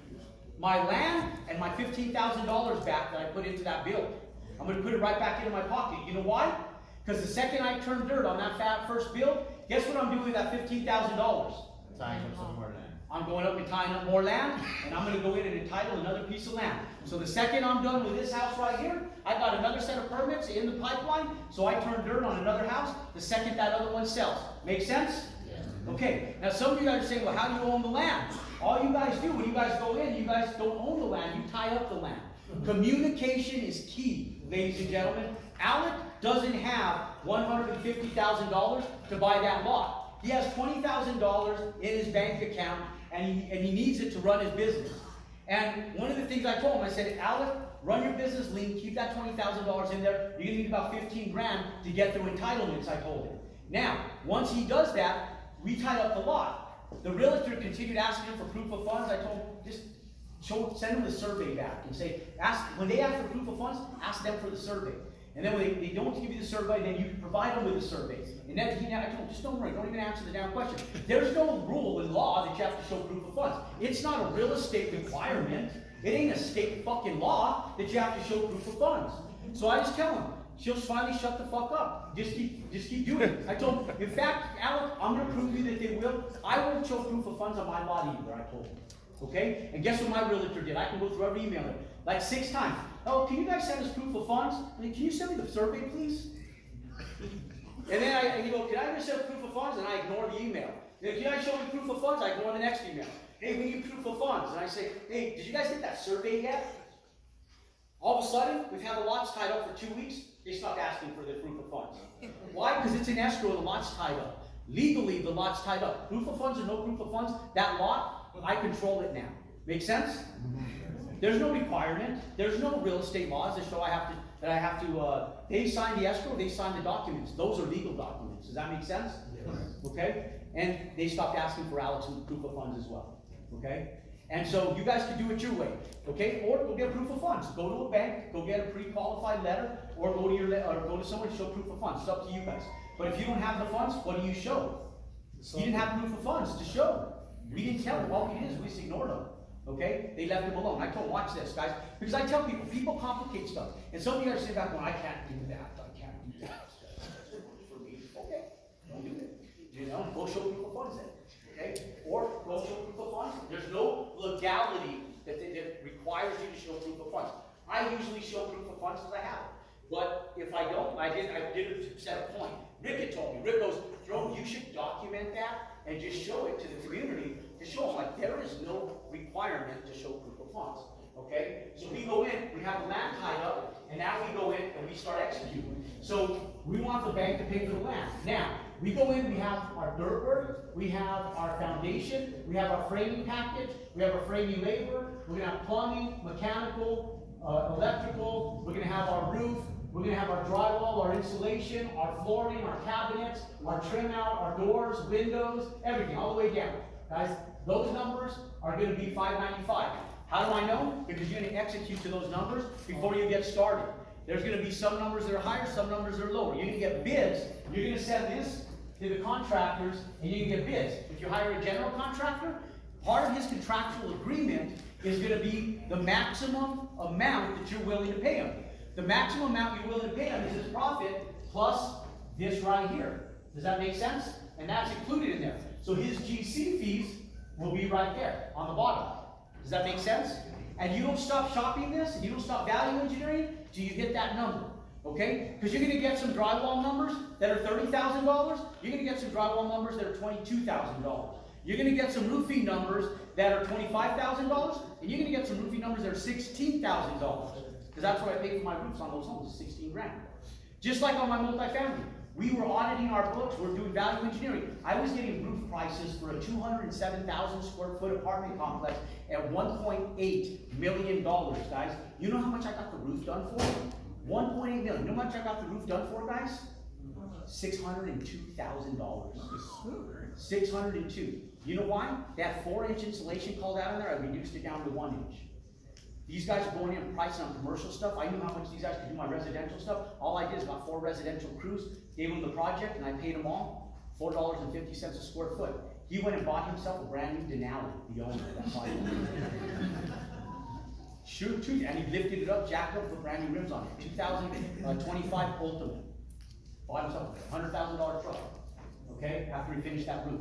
My land and my $15,000 back that I put into that bill. I'm going to put it right back into my pocket. You know why? Because the second I turn dirt on that first bill, guess what I'm doing with that $15,000? Tying up some more land. I'm going up and tying up more land, and I'm going to go in and entitle another piece of land. So the second I'm done with this house right here, I got another set of permits in the pipeline, so I turn dirt on another house the second that other one sells. Make sense? Okay, now some of you guys are saying, well, how do you own the land? All you guys do, when you guys go in, you guys don't own the land, you tie up the land. Communication is key, ladies and gentlemen. Alec doesn't have $150,000 to buy that lot. He has $20,000 in his bank account, and he needs it to run his business. And one of the things I told him, I said, Alec, run your business lean, keep that $20,000 in there. You're gonna need about 15 grand to get through entitlements, I told him. Now, once he does that, we tie up the lot. The realtor continued asking him for proof of funds. I told him, just send him the survey back and say, when they ask for proof of funds, ask them for the survey. And then when they don't give you the survey, then you can provide them with the survey. And then I told him, just don't worry, don't even answer the damn question. There's no rule in law that you have to show proof of funds. It's not a real estate requirement. It ain't a state fucking law that you have to show proof of funds. So I just tell him, she'll finally shut the fuck up. Just keep doing it. I told him, in fact, Alec, I'm gonna prove you that they will. I won't show proof of funds on my lot either, I told him. Okay? And guess what my realtor did? I can go through every email, like 6 times. Oh, can you guys send us proof of funds? I mean, can you send me the survey, please? And then you go, can I just send proof of funds? And I ignore the email. Then, can I show me proof of funds? I ignore the next email. Hey, we need proof of funds. And I say, hey, did you guys get that survey yet? All of a sudden, we've had the lots tied up for 2 weeks. They stopped asking for the proof of funds. Why? Because it's in escrow and the lot's tied up. Legally, the lot's tied up. Proof of funds or no proof of funds, that lot, I control it now. Make sense? There's no requirement. There's no real estate laws that show they sign the escrow, they sign the documents. Those are legal documents. Does that make sense? Yes. Okay? And they stopped asking for Alex proof of funds as well. Okay? And so you guys can do it your way. Okay? Or go get proof of funds. Go to a bank, go get a pre-qualified letter, or go to someone to show proof of funds. It's up to you guys. But if you don't have the funds, what do you show? You didn't have proof of funds to show. We didn't tell them. All we did is we just ignored them. Okay? They left him alone. I told him, watch this, guys. Because I tell people complicate stuff. And some of you guys say back, well, I can't do that. I can't do that. For me. Okay. Don't do it. You know, go show proof of funds then. Okay? Or go show proof of funds. There's no legality that requires you to show proof of funds. I usually show proof of funds because I have it. But if I don't, I did set a point. Rick had told me, Rick goes, Jerome, you should document that and just show it to the community to show them, like, there is no requirement to show proof of funds. Okay? So we go in, we have the land tied up, and now we go in and we start executing. So we want the bank to pay for the land. Now, we go in, we have our dirt work, we have our foundation, we have our framing package, we have our framing labor, we're gonna have plumbing, mechanical, electrical, we're gonna have our roof, we're going to have our drywall, our insulation, our flooring, our cabinets, our trim out, our doors, windows, everything, all the way down. Guys, those numbers are going to be $595. How do I know? Because you're going to execute to those numbers before you get started. There's going to be some numbers that are higher, some numbers that are lower. You're going to get bids. You're going to send this to the contractors, and you can get bids. If you hire a general contractor, part of his contractual agreement is going to be the maximum amount that you're willing to pay him. The maximum amount you're willing to pay him is his profit plus this right here. Does that make sense? And that's included in there. So his GC fees will be right there on the bottom. Does that make sense? And you don't stop shopping this, and you don't stop value engineering till you hit that number. Okay? Because you're going to get some drywall numbers that are $30,000. You're going to get some drywall numbers that are $22,000. You're going to get some roofing numbers that are $25,000, and you're going to get some roofing numbers that are $16,000. Because that's what I paid for my roofs on those homes, 16 grand. Just like on my multifamily. We were auditing our books, we were doing value engineering. I was getting roof prices for a 207,000 square foot apartment complex at $1.8 million, guys. You know how much I got the roof done for? $1.8 million. You know how much I got the roof done for, guys? $602,000. $602. You know why? That 4-inch insulation called out in there, I reduced it down to 1 inch. These guys are going in and pricing on commercial stuff. I knew how much these guys could do my residential stuff. All I did is got 4 residential crews, gave them the project, and I paid them all $4.50 a square foot. He went and bought himself a brand new Denali, the owner of that project. Shoot, and he lifted it up, jacked it up, put brand new rims on it. 2025 Ultimate. Bought himself a $100,000 truck. Okay, after he finished that roof.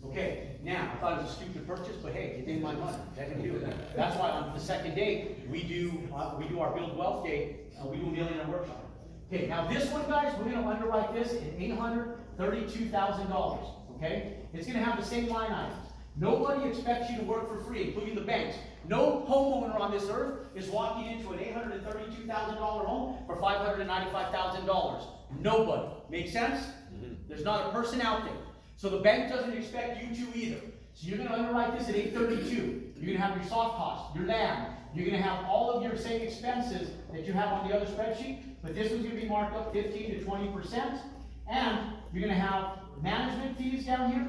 Okay, now, I thought it was a stupid purchase, but hey, it didn't my money. That can do it. That's why on the second day, we do our Build Wealth Day, we do a millionaire workshop. Okay, now this one, guys, we're going to underwrite this at $832,000. Okay? It's going to have the same line items. Nobody expects you to work for free, including the banks. No homeowner on this earth is walking into an $832,000 home for $595,000. Nobody. Make sense? There's not a person out there. So the bank doesn't expect you to either. So you're going to underwrite this at 832. You're going to have your soft costs, your land. You're going to have all of your same expenses that you have on the other spreadsheet, but this one's going to be marked up 15 to 20%. And you're going to have management fees down here,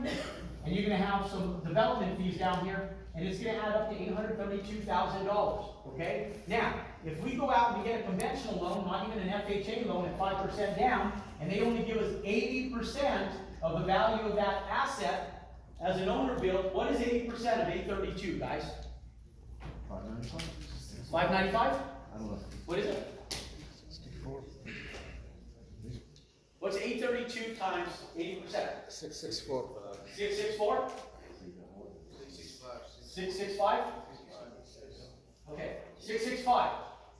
and you're going to have some development fees down here, and it's going to add up to $832,000. Okay? Now, if we go out and we get a conventional loan, not even an FHA loan at 5% down, and they only give us 80% of the value of that asset as an owner build, what is 80% of 832, guys? 595. 595? I don't know. What is it? What's 832 times 80%? 664. 664? 665? Okay, 665.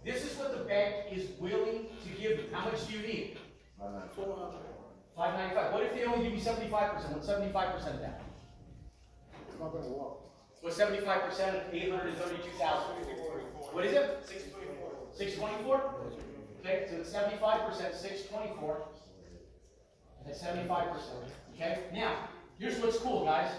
This is what the bank is willing to give you. How much do you need? 595. What if they only give you 75%? What's 75% of that? What's 75% of 832,000? What is it? 624? Okay, so it's 75%, 624. That's 75%. Okay? Now, here's what's cool, guys.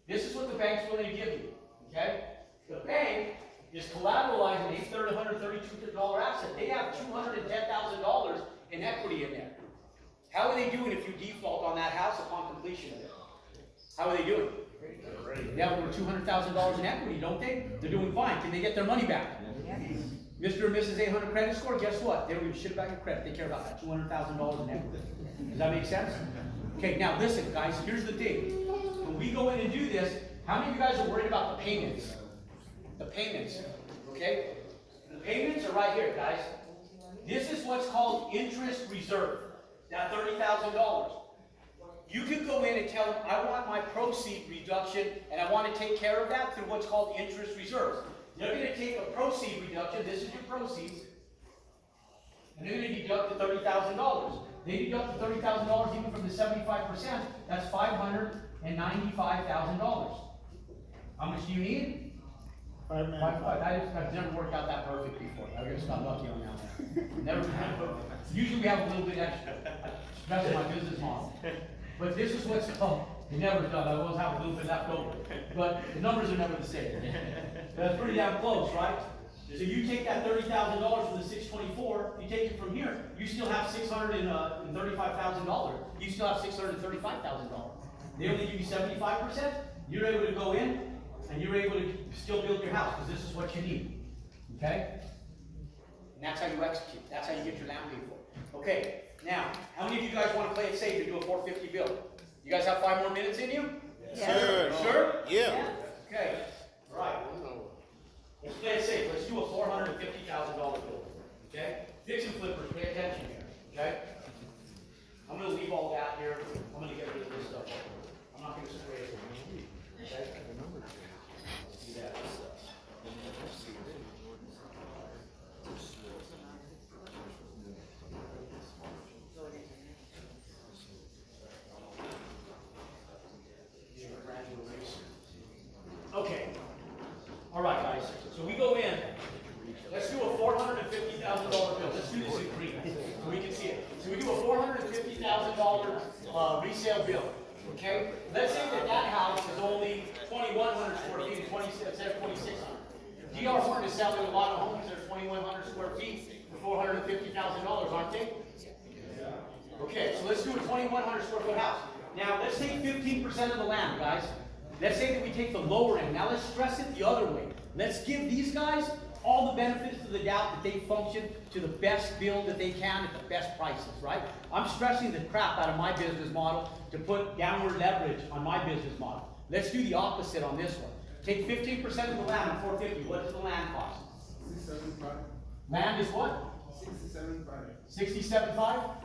This is what the bank's willing to give you. Okay? The bank is collateralizing an $132 asset. They have $210,000 in equity in there. How are they doing if you default on that house upon completion of it? How are they doing? They have over $200,000 in equity, don't they? They're doing fine. Can they get their money back? Mr. and Mrs. 800 credit score, guess what? They don't give a shit about your credit. They care about that $200,000 in equity. Does that make sense? Okay, now listen, guys, here's the thing. When we go in and do this, how many of you guys are worried about the payments? The payments, okay? The payments are right here, guys. This is what's called interest reserve. That $30,000. You can go in and tell them, I want my proceed reduction, and I want to take care of that through what's called interest reserves. They're going to take a proceed reduction, this is your proceeds, and they're going to deduct the $30,000. They deduct the $30,000 even from the 75%, that's $595,000. How much do you need? 595. I've never worked out that perfect before. I just got lucky on that one. Never been perfect. Usually we have a little bit extra. That's my business model. But this is what's called, it never done. I always have a little bit left over. But the numbers are never the same. That's pretty damn close, right? So you take that $30,000 from the 624, you take it from here, you still have $635,000. You still have $635,000. They only give you 75%. You're able to go in and you're able to still build your house because this is what you need. Okay? And that's how you execute. That's how you get your land paid for. Okay, now, how many of you guys want to play it safe and do a 450 build? You guys have 5 more minutes in you? Sure. Sure? Yeah. Okay, all right. Let's play it safe. Let's do a $450,000 build. Okay? Fix and flippers, pay attention here. Okay? I'm going to leave all that here. I'm going to get rid of this stuff. I'm not going to spray it. Okay? Do that stuff. Okay. All right, guys. So we go in. Let's do a $450,000 bill. Let's do this in green so we can see it. So we do a $450,000 resale bill. Okay. Let's say that that house is only 2,100 square feet instead of 2,600. DR Horton is selling a lot of homes that are 2,100 square feet for $450,000, aren't they? Okay. So let's do a 2,100 square foot house. Now let's take 15% of the land, guys. Let's say that we take the lower end. Now let's stress it the other way. Let's give these guys all the benefits of the doubt that they function to the best build that they can at the best prices, right? I'm stressing the crap out of my business model to put downward leverage on my business model. Let's do the opposite on this one. Take 15% of the land on 450. What does the land cost? 675. Land is what? 675. 67.5?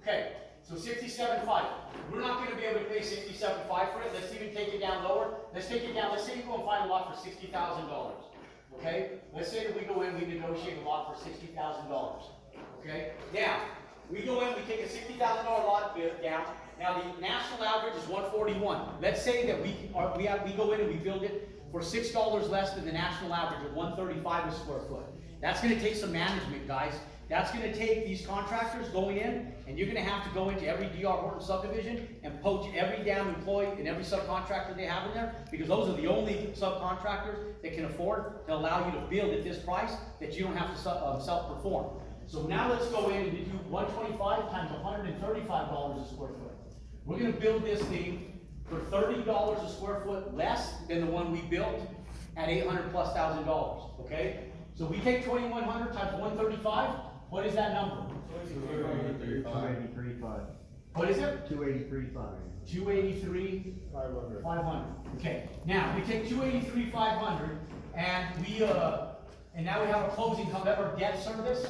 Okay, so 67.5. We're not going to be able to pay 67.5 for it. Let's even take it down lower. Let's take it down. Let's say you go and find a lot for $60,000. Okay? Let's say that we go in, we negotiate a lot for $60,000. Okay? Now, we go in, we take a $60,000 lot down. Now, the national average is 141. Let's say that we go in and we build it for $6 less than the national average of 135 a square foot. That's going to take some management, guys. That's going to take these contractors going in, and you're going to have to go into every DR Horton subdivision and poach every damn employee and every subcontractor they have in there, because those are the only subcontractors that can afford to allow you to build at this price that you don't have to self-perform. So now let's go in and do 125 times $135 a square foot. We're going to build this thing for $30 a square foot less than the one we built at $800,000+. Okay? So we take 2,100 times 135. What is that number? 283.5. What is it? 283.5. 283,500. Okay. Now we take 283,500, and now we have a closing, however, debt service.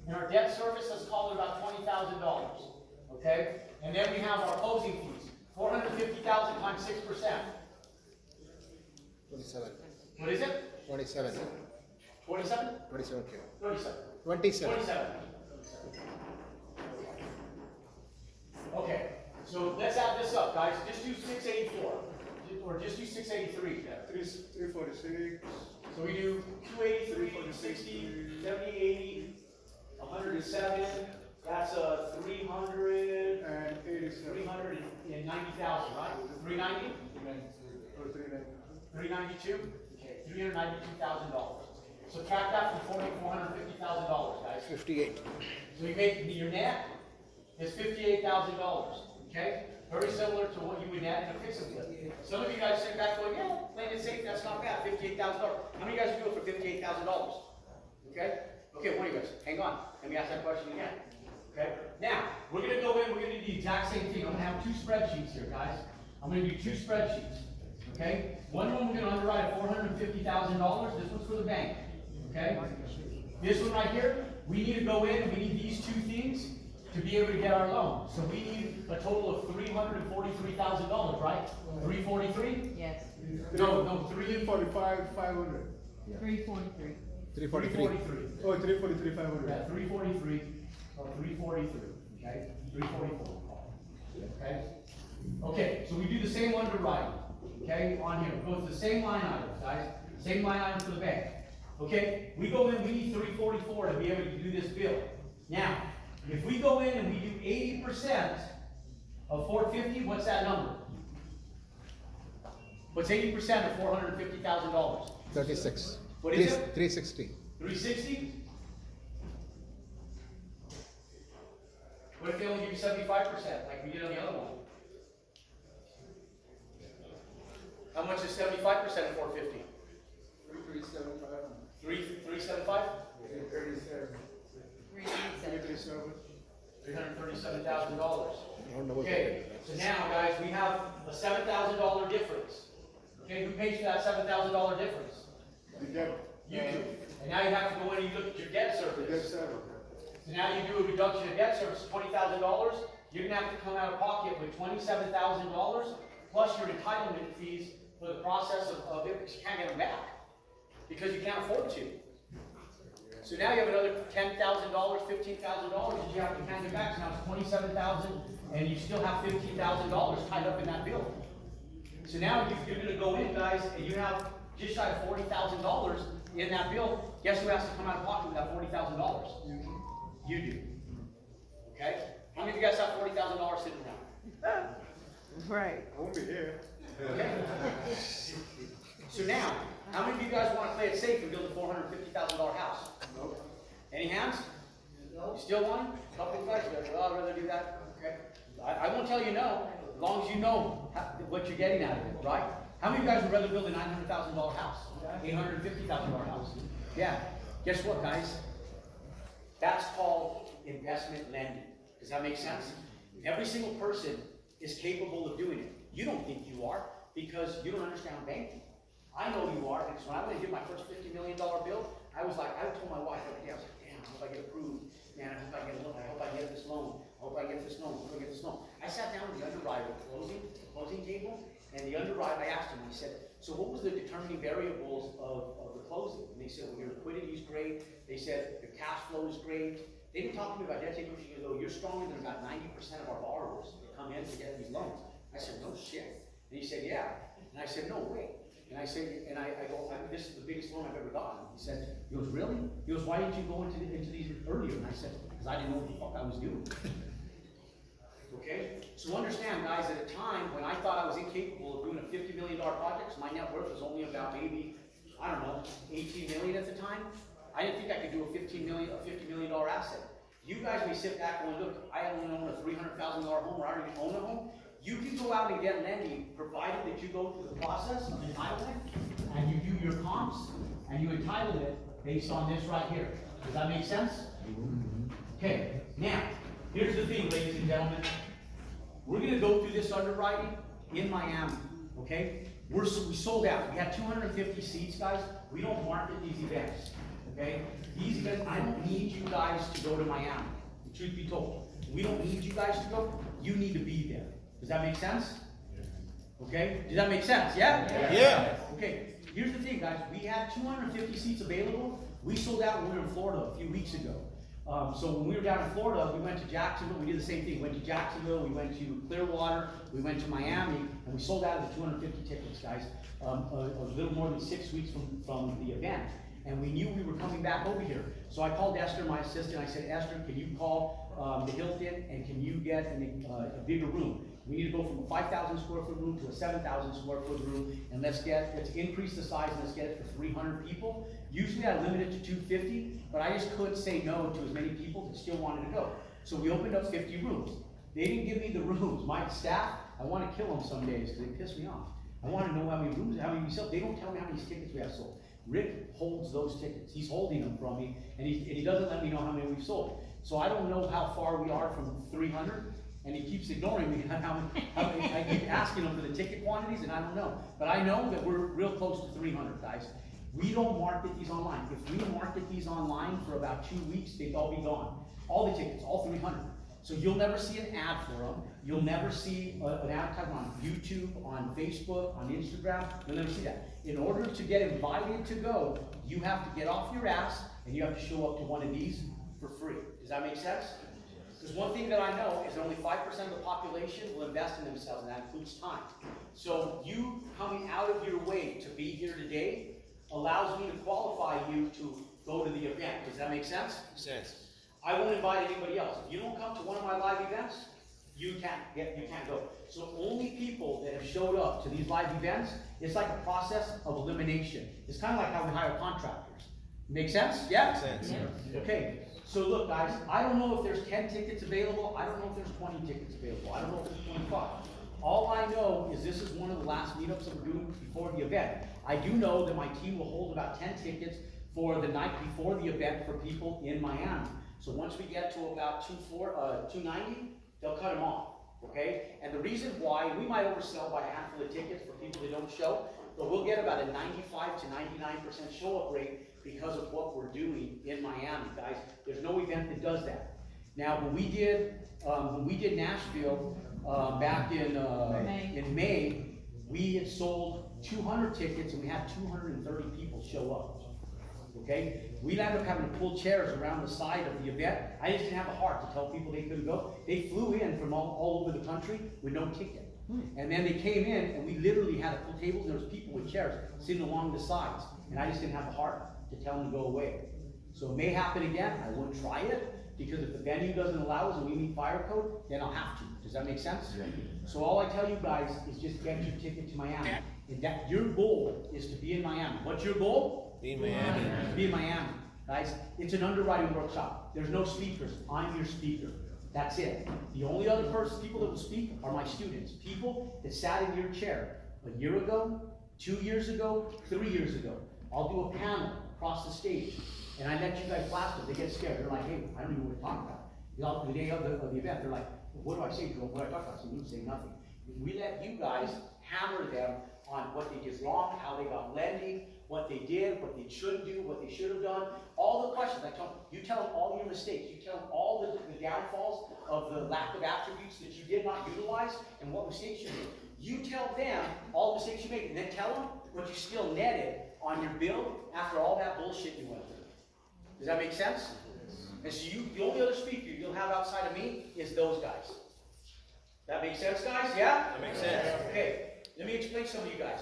And our debt service, let's call it about $20,000, okay? And then we have our closing fees, 450,000 times 6%. 27. What is it? 27. 27? 27K. 37. 27. 27. Okay, so let's add this up, guys. Just do 684, or just do 683. 346. So we do 283, 60, 70, 80, 107. That's 300, And 87. 390,000, right? 390? Or 390. 392? Okay, $392,000. Subtract that from $450,000, guys. 58. So you make, your net is $58,000, okay? Very similar to what you would net in a fixed deal. Some of you guys sit back going, yeah, playing it safe, that's not bad, $58,000. How many of you guys would do it for $58,000? Okay? Okay, one of you guys, hang on, let me ask that question again. Okay? Now, we're gonna go in, we're gonna do the exact same thing. I'm gonna have two spreadsheets here, guys. I'm gonna do two spreadsheets, okay? One of them we're gonna underwrite at $450,000, this one's for the bank, okay? This one right here, we need to go in and we need these two things to be able to get our loan. So we need a total of $343,000, right? 343? Yes, No, 345, 500. 343. 343. Oh, 343, 500. Yeah, 343, or 343, okay? 344. Okay? Okay, so we do the same underwriting, okay, on here. Go with the same line items, guys. Same line item for the bank. Okay, we go in, we need 344 to be able to do this bill. Now, if we go in and we do 80% of 450, what's that number? What's 80% of $450,000? 36. What is it? 360. 360? What if they only give you 75%, like we did on the other one? How much is 75% of 450? 375. 375? 337. 337. $337,000. I don't know what Okay, so now, guys, we have a $7,000 difference. Okay, who pays for that $7,000 difference? The debt. You do. And now you have to go in and you look at your debt The debt service. service. So now you do a reduction of debt service, $20,000. You're gonna have to come out of pocket with $27,000 plus your entitlement fees for the process of it, because you can't get them back because you can't afford to. So now you have another $10,000, $15,000 that you have to hand it back. So now it's $27,000, and you still have $15,000 tied up in that bill. So now you're going to go in, guys, and you have just shy of $40,000 in that bill. Guess who has to come out of pocket with that $40,000? You do. Okay? How many of you guys have $40,000 sitting around? Right. I won't be here. Okay. So now, how many of you guys want to play it safe and build a $450,000 house? Nope. Any hands? You still want? A couple of guys, I'd rather do that. Okay. I won't tell you no, as long as you know what you're getting out of it, right? How many of you guys would rather build a $900,000 house? $850,000 house? Yeah. Guess what, guys? That's called investment lending. Does that make sense? Every single person is capable of doing it. You don't think you are because you don't understand banking. I know you are because when I went to get my first $50 million bill, I was like, I told my wife every day, I was like, damn, I hope I get approved. Man, I hope I get a loan. I hope I get this loan. I hope I get this loan. I hope I get this loan. I sat down with the underwriter at the closing table, and the underwriter, I asked him, I said, so what was the determining variables of the closing? And they said, well, your liquidity is great. They said, your cash flow is great. They didn't talk to me about debt taking, because though you're stronger than about 90% of our borrowers that come in to get these loans. I said, no shit. And he said, yeah. And I said, no way. And I said, and I go, this is the biggest loan I've ever gotten. He said, he goes, really? He goes, why didn't you go into these earlier? And I said, because I didn't know what the fuck I was doing. Okay? So understand, guys, at a time when I thought I was incapable of doing a $50 million project, so my net worth was only about maybe, I don't know, 18 million at the time. I didn't think I could do a $50 million asset. You guys may sit back and look, I only own a $300,000 home, or I already own a home. You can go out and get lending, provided that you go through the process of entitlement, and you do your comps, and you entitle it based on this right here. Does that make sense? Okay, now, here's the thing, ladies and gentlemen. We're gonna go through this underwriting in Miami, okay? We sold out. We had 250 seats, guys. We don't market these events. okay? These events, I don't need you guys to go to Miami, truth be told. We don't need you guys to go, you need to be there. Does that make sense? Okay, does that make sense, yeah? Yeah. Okay, here's the thing, guys, we had 250 seats available, we sold out when we were in Florida a few weeks ago. So when we were down in Florida, we went to Jacksonville, we did the same thing, we went to Jacksonville, we went to Clearwater, we went to Miami, and we sold out of the 250 tickets, guys, a little more than 6 weeks from the event. And we knew we were coming back over here. So I called Esther, my assistant, I said, Esther, can you call the Hilton, and can you get a bigger room? We need to go from a 5,000 square foot room to a 7,000 square foot room, and let's increase the size, and let's get it for 300 people. Usually I limit it to 250, but I just couldn't say no to as many people that still wanted to go. So we opened up 50 rooms. They didn't give me the rooms. My staff, I want to kill them some days because they piss me off. I want to know how many rooms, how many we sell. They don't tell me how many tickets we have sold. Rick holds those tickets. He's holding them from me, and he doesn't let me know how many we've sold. So I don't know how far we are from 300. And he keeps ignoring me. I keep asking him for the ticket quantities, and I don't know. But I know that we're real close to 300, guys. We don't market these online. If we market these online for about 2 weeks, they'd all be gone. All the tickets, all 300. So you'll never see an ad for them. You'll never see an advertisement on YouTube, on Facebook, on Instagram. You'll never see that. In order to get invited to go, you have to get off your ass, and you have to show up to one of these for free. Does that make sense? Because one thing that I know is that only 5% of the population will invest in themselves, and that includes time. So you coming out of your way to be here today allows me to qualify you to go to the event. Does that make sense? Sense. I won't invite anybody else. If you don't come to one of my live events, you can't go. So only people that have showed up to these live events, it's like a process of elimination. It's kind of like how we hire contractors. Make sense? Yeah? Sense. Yeah. Okay. So look, guys, I don't know if there's 10 tickets available. I don't know if there's 20 tickets available. I don't know if there's 25. All I know is this is one of the last meetups that we're doing before the event. I do know that my team will hold about 10 tickets for the night before the event for people in Miami. So once we get to about 290, they'll cut them off, okay? And the reason why, we might oversell by a handful of tickets for people that don't show, but we'll get about a 95 to 99% show-up rate because of what we're doing in Miami, guys. There's no event that does that. Now, when we did Nashville back in May, we had sold 200 tickets and we had 230 people show up. Okay, we ended up having to pull chairs around the side of the event. I just didn't have the heart to tell people they couldn't go. They flew in from all over the country with no ticket. And then they came in and we literally had to pull tables and there was people with chairs sitting along the sides. And I just didn't have the heart to tell them to go away. So it may happen again. I wouldn't try it because if the venue doesn't allow us and we meet fire code, then I'll have to. Does that make sense? Yeah. So all I tell you guys is just get your ticket to Miami. And that your goal is to be in Miami. What's your goal? Be in Miami. Be in Miami. Guys, it's an underwriting workshop. There's no speakers. I'm your speaker. That's it. The only other people that will speak are my students. People that sat in your chair a year ago, 2 years ago, 3 years ago. I'll do a panel across the stage, and I let you guys blast it. They get scared. They're like, hey, I don't even know what to talk about. The day of the event, they're like, well, what do I say, Jerome? What do I talk about? So you say nothing. We let you guys hammer them on what they did wrong, how they got lending, what they did, what they shouldn't do, what they should have done. All the questions. I tell them, you tell them all your mistakes. You tell them all the downfalls of the lack of attributes that you did not utilize and what mistakes you made. You tell them all the mistakes you made, and then tell them what you still netted on your bill after all that bullshit you went through. Does that make sense? And so the only other speaker you'll have outside of me is those guys. That makes sense, guys? Yeah? That makes sense. Okay, let me explain some of you guys.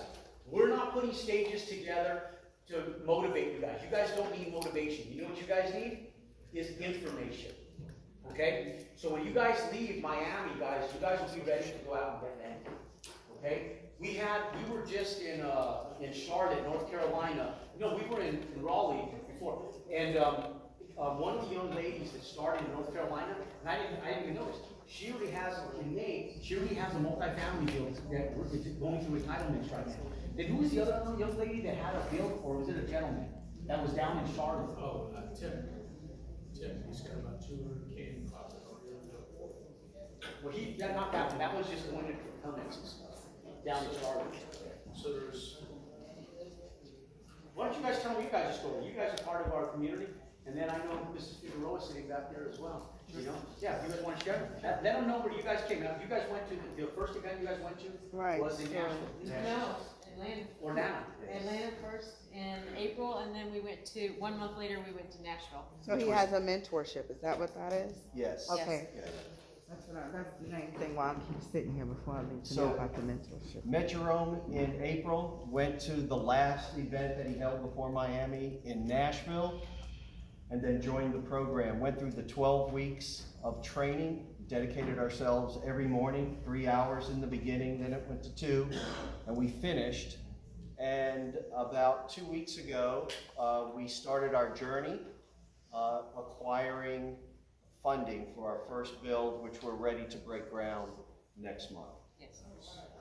We're not putting stages together to motivate you guys. You guys don't need motivation. You know what you guys need? Is information. Okay? So when you guys leave Miami, guys, you guys will be ready to go out and get lending. Okay? We were just in Charlotte, North Carolina. No, we were in Raleigh before. And one of the young ladies that started in North Carolina, and I didn't even notice, she already has a multifamily deal that is going through entitlements right now. Then who was the other young lady that had a bill, or was it a gentleman that was down in Charlotte? Oh, Tim, he's got about 200K in profit. Well, not that one. That was just going into permits and stuff down in Charlotte. So there's Why don't you guys tell me you guys' story? You guys are part of our community, and then I know Mrs. Figueroa sitting back there as well, you know? Yeah, if you guys wanna share, let them know where you guys came out. You guys went to, the first event you guys went to Right. was in Nashville. No, Atlanta. Or now. Atlanta first in April, and then we went to, 1 month later, we went to Nashville. So he has a mentorship, is that what that is? Yes. Okay. Yeah. That's the main thing why I keep sitting here before I leave to So- know about the mentorship. Met Jerome in April, went to the last event that he held before Miami in Nashville, and then joined the program. Went through the 12 weeks of training, dedicated ourselves every morning, 3 hours in the beginning, then it went to 2, and we finished. And about 2 weeks ago, we started our journey, acquiring funding for our first build, which we're ready to break ground next month. Yes.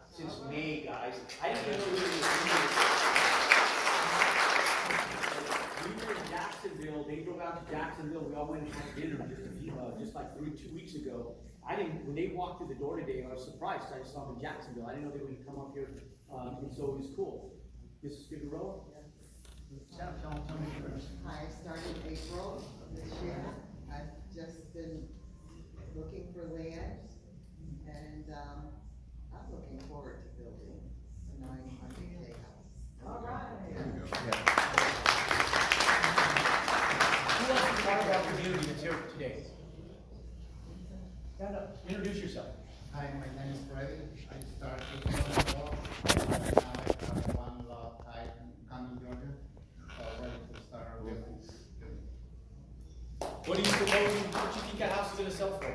Since May, guys. I didn't even know we were in Jacksonville. They drove out to Jacksonville. We all went and had dinner just like 2 weeks ago. When they walked through the door today, I was surprised. I saw them in Jacksonville. I didn't know they would come up here, and so it was cool. Mrs. Figueroa? Tell me first. I started April of this year. I've just been looking for land, and I'm looking forward to building a 900K house. All right. Who else is part of our community that's here today? Stand up. Introduce yourself. Hi, my name is Freddy. I started with 1 lot. Right now I have 1 lot in Camden, Georgia. So ready to start our business. What do you propose? What do you think a house is gonna sell for?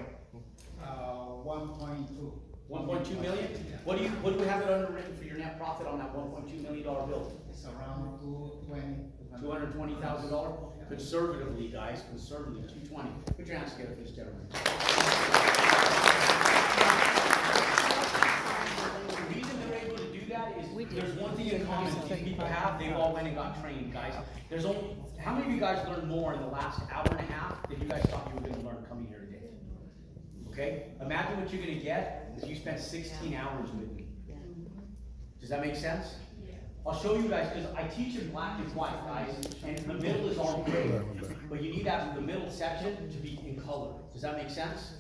1.2. 1.2 million? What do we have it underwritten for your net profit on that $1.2 million bill? It's around 220. $220,000? Conservatively, guys, conservatively, 220. Put your hands together for this gentleman. The reason they're able to do that is, there's one thing in common these people have, they all went and got trained, guys. There's only, how many of you guys learned more in the last hour and a half than you guys thought you were gonna learn coming here today? Okay? Imagine what you're gonna get if you spent 16 hours with me. Does that make sense? I'll show you guys, because I teach in black and white, guys, and the middle is all gray. But you need that, the middle section to be in color. Does that make sense?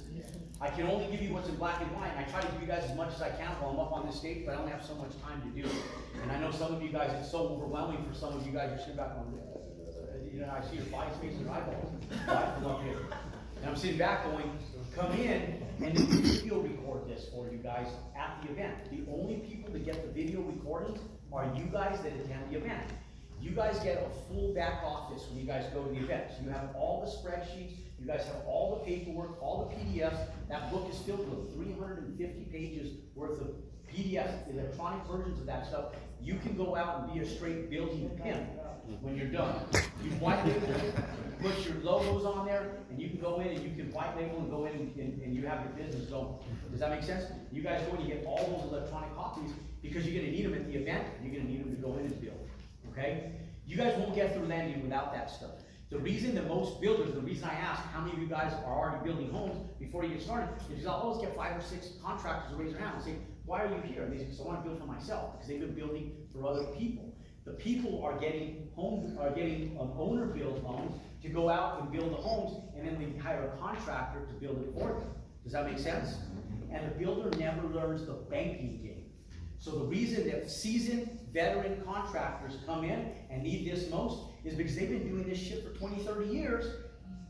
I can only give you what's in black and white, and I try to give you guys as much as I can while I'm up on this stage, but I only have so much time to do it. And I know some of you guys, it's so overwhelming for some of you guys, you're sitting back on, you know, I see your face and your eyeballs, right, from up here. And I'm sitting back going, come in, and then we video record this for you guys at the event. The only people that get the video recordings are you guys that attend the event. You guys get a full back office when you guys go to the event. So you have all the spreadsheets, you guys have all the paperwork, all the PDFs. That book is filled with 350 pages worth of PDFs, electronic versions of that stuff. You can go out and be a straight building pimp when you're done. You white label it, put your logos on there, and you can go in and you can white label and go in and you have your business going. Does that make sense? You guys go and you get all those electronic copies because you're gonna need them at the event, and you're gonna need them to go in and build, okay? You guys won't get through landing without that stuff. The reason that most builders, the reason I ask how many of you guys are already building homes before you get started, is because I'll always get 5 or 6 contractors to raise their hand and say, why are you here? And they say, because I want to build for myself, because they've been building for other people. The people are getting owner build homes to go out and build the homes, and then they hire a contractor to build it for them. Does that make sense? And the builder never learns the banking game. So the reason that seasoned veteran contractors come in and need this most is because they've been doing this shit for 20, 30 years,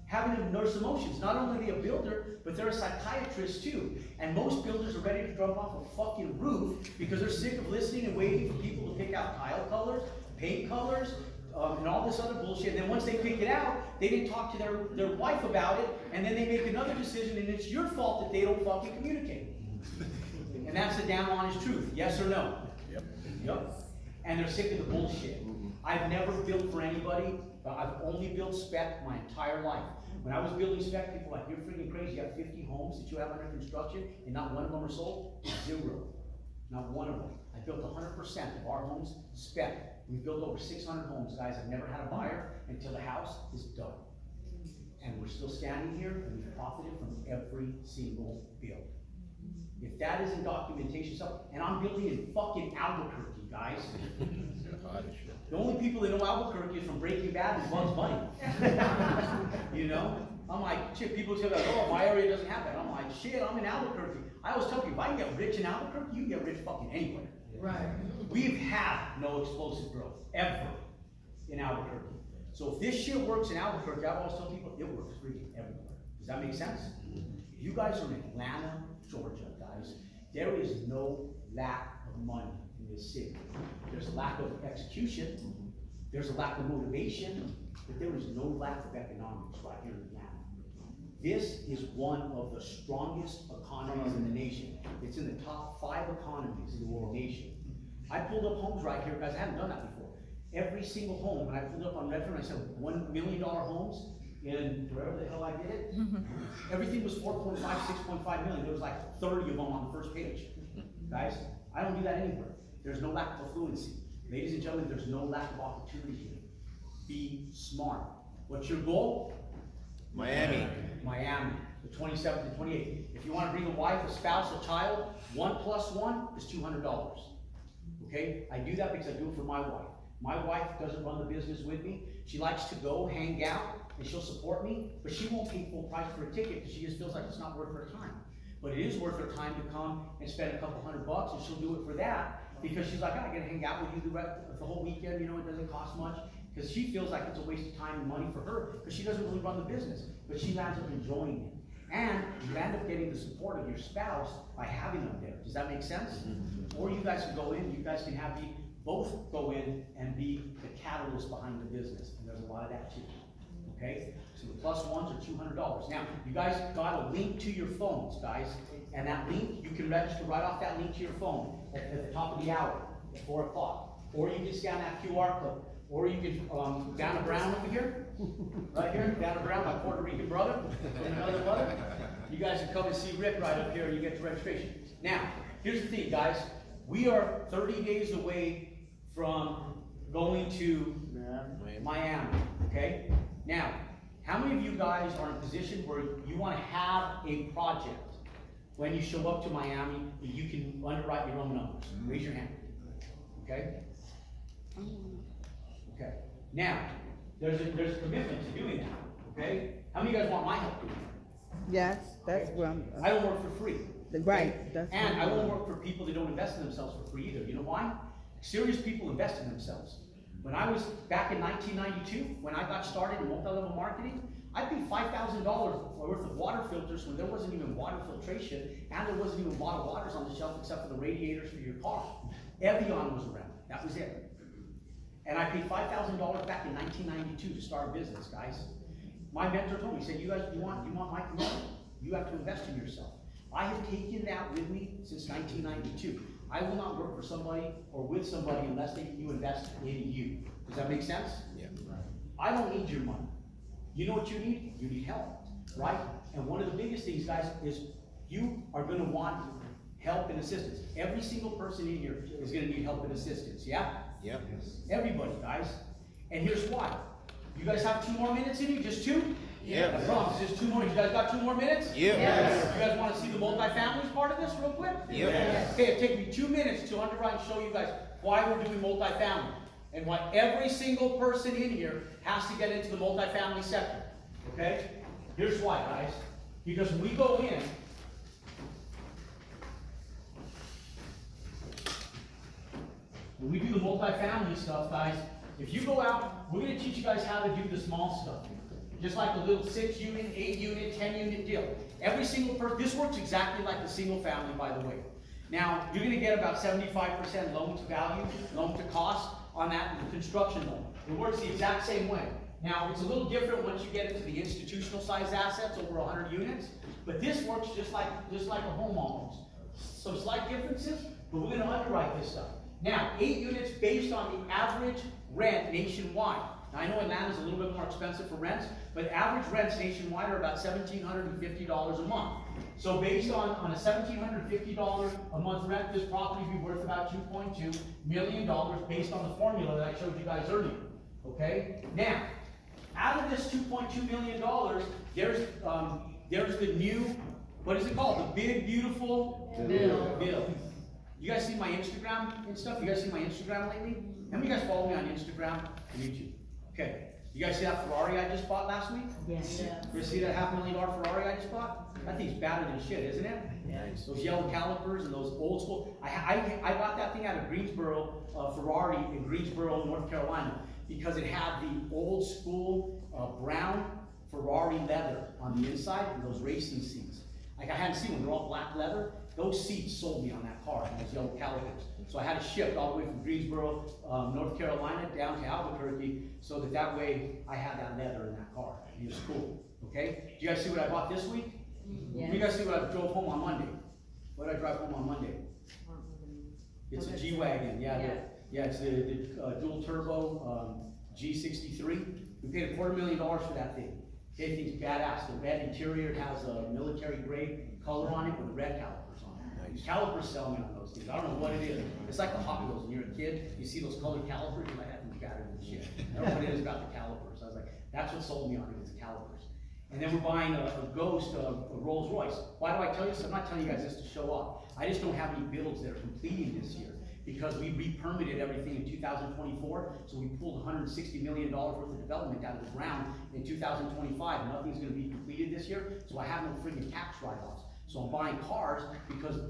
having to nurse emotions. Not only are they a builder, but they're a psychiatrist too. And most builders are ready to jump off a fucking roof because they're sick of listening and waiting for people to pick out tile colors, paint colors, and all this other bullshit. And then once they pick it out, they didn't talk to their wife about it, and then they make another decision, and it's your fault that they don't fucking communicate. And that's the damn honest truth, yes or no? Yep. Yep. And they're sick of the bullshit. I've never built for anybody, but I've only built spec my entire life. When I was building spec, people were like, you're freaking crazy, you have 50 homes that you have under construction, and not one of them are sold? 0. Not one of them. I built 100% of our homes spec. We've built over 600 homes, guys. I've never had a buyer until the house is done. And we're still standing here, and we've profited from every single build. If that isn't documentation stuff, and I'm building in fucking Albuquerque, guys. The only people that know Albuquerque is from Breaking Bad and Bugs Bunny. You know? I'm like, shit, people say, like, oh, my area doesn't have that. I'm like, shit, I'm in Albuquerque. I always tell people, if I can get rich in Albuquerque, you can get rich fucking anywhere. Right. We've had no explosive growth, ever, in Albuquerque. So if this shit works in Albuquerque, I always tell people, it works freaking everywhere. Does that make sense? If you guys are in Atlanta, Georgia, guys, there is no lack of money in this city. There's a lack of execution, there's a lack of motivation, but there is no lack of economics right here in Atlanta. This is one of the strongest economies in the nation. It's in the top 5 economies in the nation. I pulled up homes right here, guys, I haven't done that before. Every single home, when I pulled up on Redford, I said $1 million homes in wherever the hell I did it. Everything was 4.5, 6.5 million. There was like 30 of them on the first page. Guys, I don't do that anywhere. There's no lack of affluency. Ladies and gentlemen, there's no lack of opportunity here. Be smart. What's your goal? Miami. Miami, the 27th and 28th. If you want to bring a wife, a spouse, a child, 1 + 1 is $200. Okay? I do that because I do it for my wife. My wife doesn't run the business with me. She likes to go hang out and she'll support me, but she won't pay full price for a ticket because she just feels like it's not worth her time. But it is worth her time to come and spend a couple $100, and she'll do it for that because she's like, I gotta hang out with you the whole weekend, you know, it doesn't cost much. Because she feels like it's a waste of time and money for her because she doesn't really run the business, but she ends up enjoying it. And you end up getting the support of your spouse by having them there. Does that make sense? Or you guys can go in, you guys can have both go in and be the catalyst behind the business. And there's a lot of that too. Okay? So the +1s are $200. Now, you guys got a link to your phones, guys. And that link, you can register right off that link to your phone at the top of the hour, at 4 o'clock. Or you can scan that QR code. Or you can, Dana Brown over here, right here, Dana Brown, my Puerto Rican brother, and another brother. You guys can come and see Rick right up here, and you get the registration. Now, here's the thing, guys. We are 30 days away from going to Miami, okay? Now, how many of you guys are in a position where you want to have a project when you show up to Miami that you can underwrite your own numbers? Raise your hand, okay? Okay. Now, there's a commitment to doing that, okay? How many of you guys want my help doing that? Yes, that's what I'm. I don't work for free. Right, that's. And what I I'm- won't work for people that don't invest in themselves for free either. You know why? Serious people invest in themselves. When I was back in 1992, when I got started in multi-level marketing, I paid $5,000 worth of water filters when there wasn't even water filtration, and there wasn't even bottled waters on the shelf except for the radiators for your car. Evian was around. That was it. And I paid $5,000 back in 1992 to start a business, guys. My mentor told me, he said, you guys, you want my commitment? You have to invest in yourself. I have taken that with me since 1992. I will not work for somebody or with somebody unless you invest in you. Does that make sense? Yeah. I don't need your money. You know what you need? You need help, right? And one of the biggest things, guys, is you are gonna want help and assistance. Every single person in here is gonna need help and assistance, yeah? Yep. Everybody, guys. And here's why. You guys have 2 more minutes in you? Just 2? Yeah. I promise, just 2 more. You guys got 2 more minutes? Yeah. Yes. You guys want to see the multifamilies part of this real quick? Yeah. Yes. Okay, it'll take me 2 minutes to underwrite and show you guys why we're doing multifamily. And why every single person in here has to get into the multifamily sector. Okay? Here's why, guys. Because when we go in, when we do the multifamily stuff, guys, if you go out, we're going to teach you guys how to do the small stuff. Just like the little 6-unit, 8-unit, 10-unit deal. Every single person, this works exactly like the single family, by the way. Now, you're going to get about 75% loan to value, loan to cost on that construction loan. It works the exact same way. Now, it's a little different once you get into the institutional size assets, over 100 units, but this works just like a home almost. Some slight differences, but we're going to underwrite this stuff. Now, 8 units based on the average rent nationwide. Now, I know Atlanta's a little bit more expensive for rents, but average rents nationwide are about $1,750 a month. So based on a $1,750 a month rent, this property would be worth about $2.2 million based on the formula that I showed you guys earlier. Okay? Now, out of this $2.2 million, there's the new, what is it called? The big, beautiful bill. You guys see my Instagram and stuff? You guys see my Instagram lately? How many of you guys follow me on Instagram and YouTube? Okay. You guys see that Ferrari I just bought last week? Yes. You see that $500,000 Ferrari I just bought? That thing's badder than shit, isn't it? Nice. Those yellow calipers and those old school. I got that thing out of Greensboro, Ferrari in Greensboro, North Carolina, because it had the old school brown Ferrari leather on the inside and those racing seats. Like I hadn't seen them, they're all black leather. Those seats sold me on that car, and those yellow calipers. So I had it shipped all the way from Greensboro, North Carolina, down to Albuquerque, so that way I had that leather in that car. It was cool, okay? Do you guys see what I bought this week? Yeah. You guys see what I drove home on Monday? What did I drive home on Monday? It's a G-Wagon, yeah, it's the dual turbo G63. We paid $250,000 for that thing. Okay, thing's badass. The red interior has a military grade color on it with red calipers on it. Nice. Calipers sell me on those things. I don't know what it is. It's like the Hot Wheels. When you're a kid, you see those colored calipers, you're like, that thing's better than shit. I don't know what it is about the calipers. I was like, that's what sold me on it, is the calipers. And then we're buying a Ghost, a Rolls Royce. Why do I tell you this? I'm not telling you guys this to show off. I just don't have any builds that are completing this year, because we re-permitted everything in 2024, so we pulled $160 million worth of development out of the ground in 2025. Nothing's gonna be completed this year, so I have no friggin' tax write-offs. So I'm buying cars because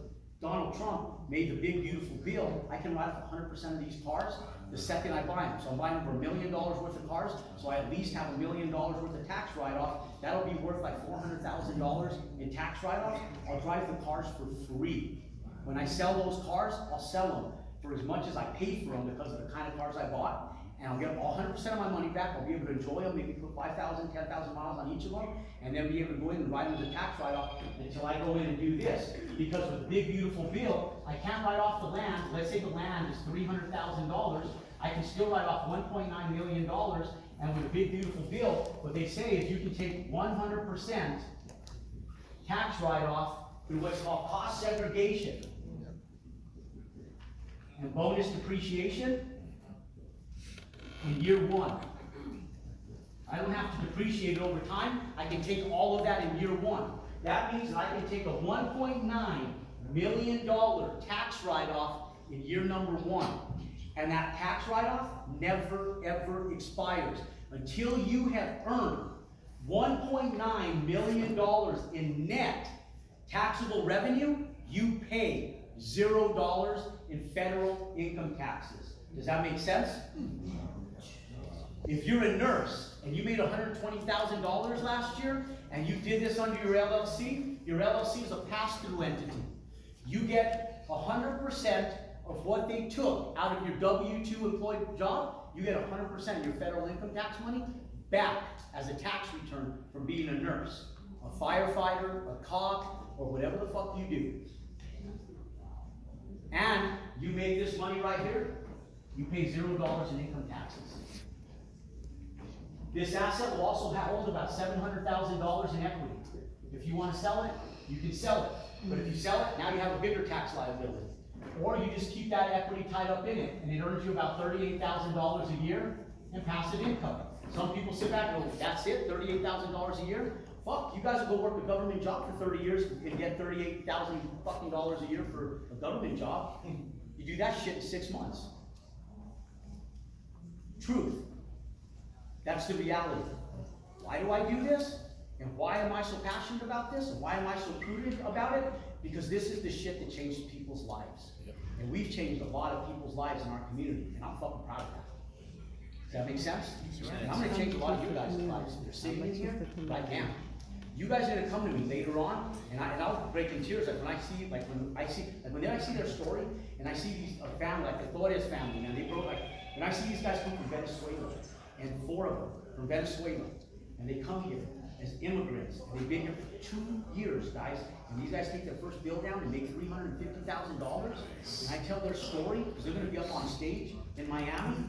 Donald Trump made the big beautiful bill. I can write off 100% of these cars the second I buy them. So I'm buying them for $1 million worth of cars, so I at least have $1 million worth of tax write-off. That'll be worth like $400,000 in tax write-off. I'll drive the cars for free. When I sell those cars, I'll sell them for as much as I paid for them because of the kind of cars I bought, and I'll get all 100% of my money back. I'll be able to enjoy them, maybe put 5,000, 10,000 miles on each of them, and then be able to go in and write them the tax write-off until I go in and do this. Because with a big beautiful bill, I can't write off the land. Let's say the land is $300,000, I can still write off $1.9 million, and with a big beautiful bill, what they say is you can take 100% tax write-off through what's called cost segregation and bonus depreciation in year one. I don't have to depreciate it over time. I can take all of that in year one. That means that I can take a $1.9 million tax write-off in year number one. And that tax write-off never, ever expires until you have earned $1.9 million in net taxable revenue. You pay $0 in federal income taxes. Does that make sense? If you're a nurse and you made $120,000 last year and you did this under your LLC is a pass-through entity. You get 100% of what they took out of your W-2 employed job. You get 100% of your federal income tax money back as a tax return from being a nurse, a firefighter, a cop, or whatever the fuck you do. And you made this money right here, you pay $0 in income taxes. This asset will also hold about $700,000 in equity. If you want to sell it, you can sell it. But if you sell it, now you have a bigger tax liability. Or you just keep that equity tied up in it, and it earns you about $38,000 a year in passive income. Some people sit back and go, that's it, $38,000 a year? Fuck, you guys will go work a government job for 30 years and get $38,000 fucking dollars a year for a government job. You do that shit in 6 months. Truth. That's the reality. Why do I do this? And why am I so passionate about this? And why am I so prudent about it? Because this is the shit that changed people's lives. And we've changed a lot of people's lives in our community, and I'm fucking proud of that. Does that make sense? And I'm gonna change a lot of you guys' lives. You're sitting in here right now. You guys are gonna come to me later on, and I'll break in tears when I see their story, and I see these family, like the Torres family, man, they broke when I see these guys come from Venezuela, and 4 of them from Venezuela, and they come here as immigrants, and they've been here for 2 years, guys, and these guys take their first bill down and make $350,000, and I tell their story, because they're gonna be up on stage in Miami.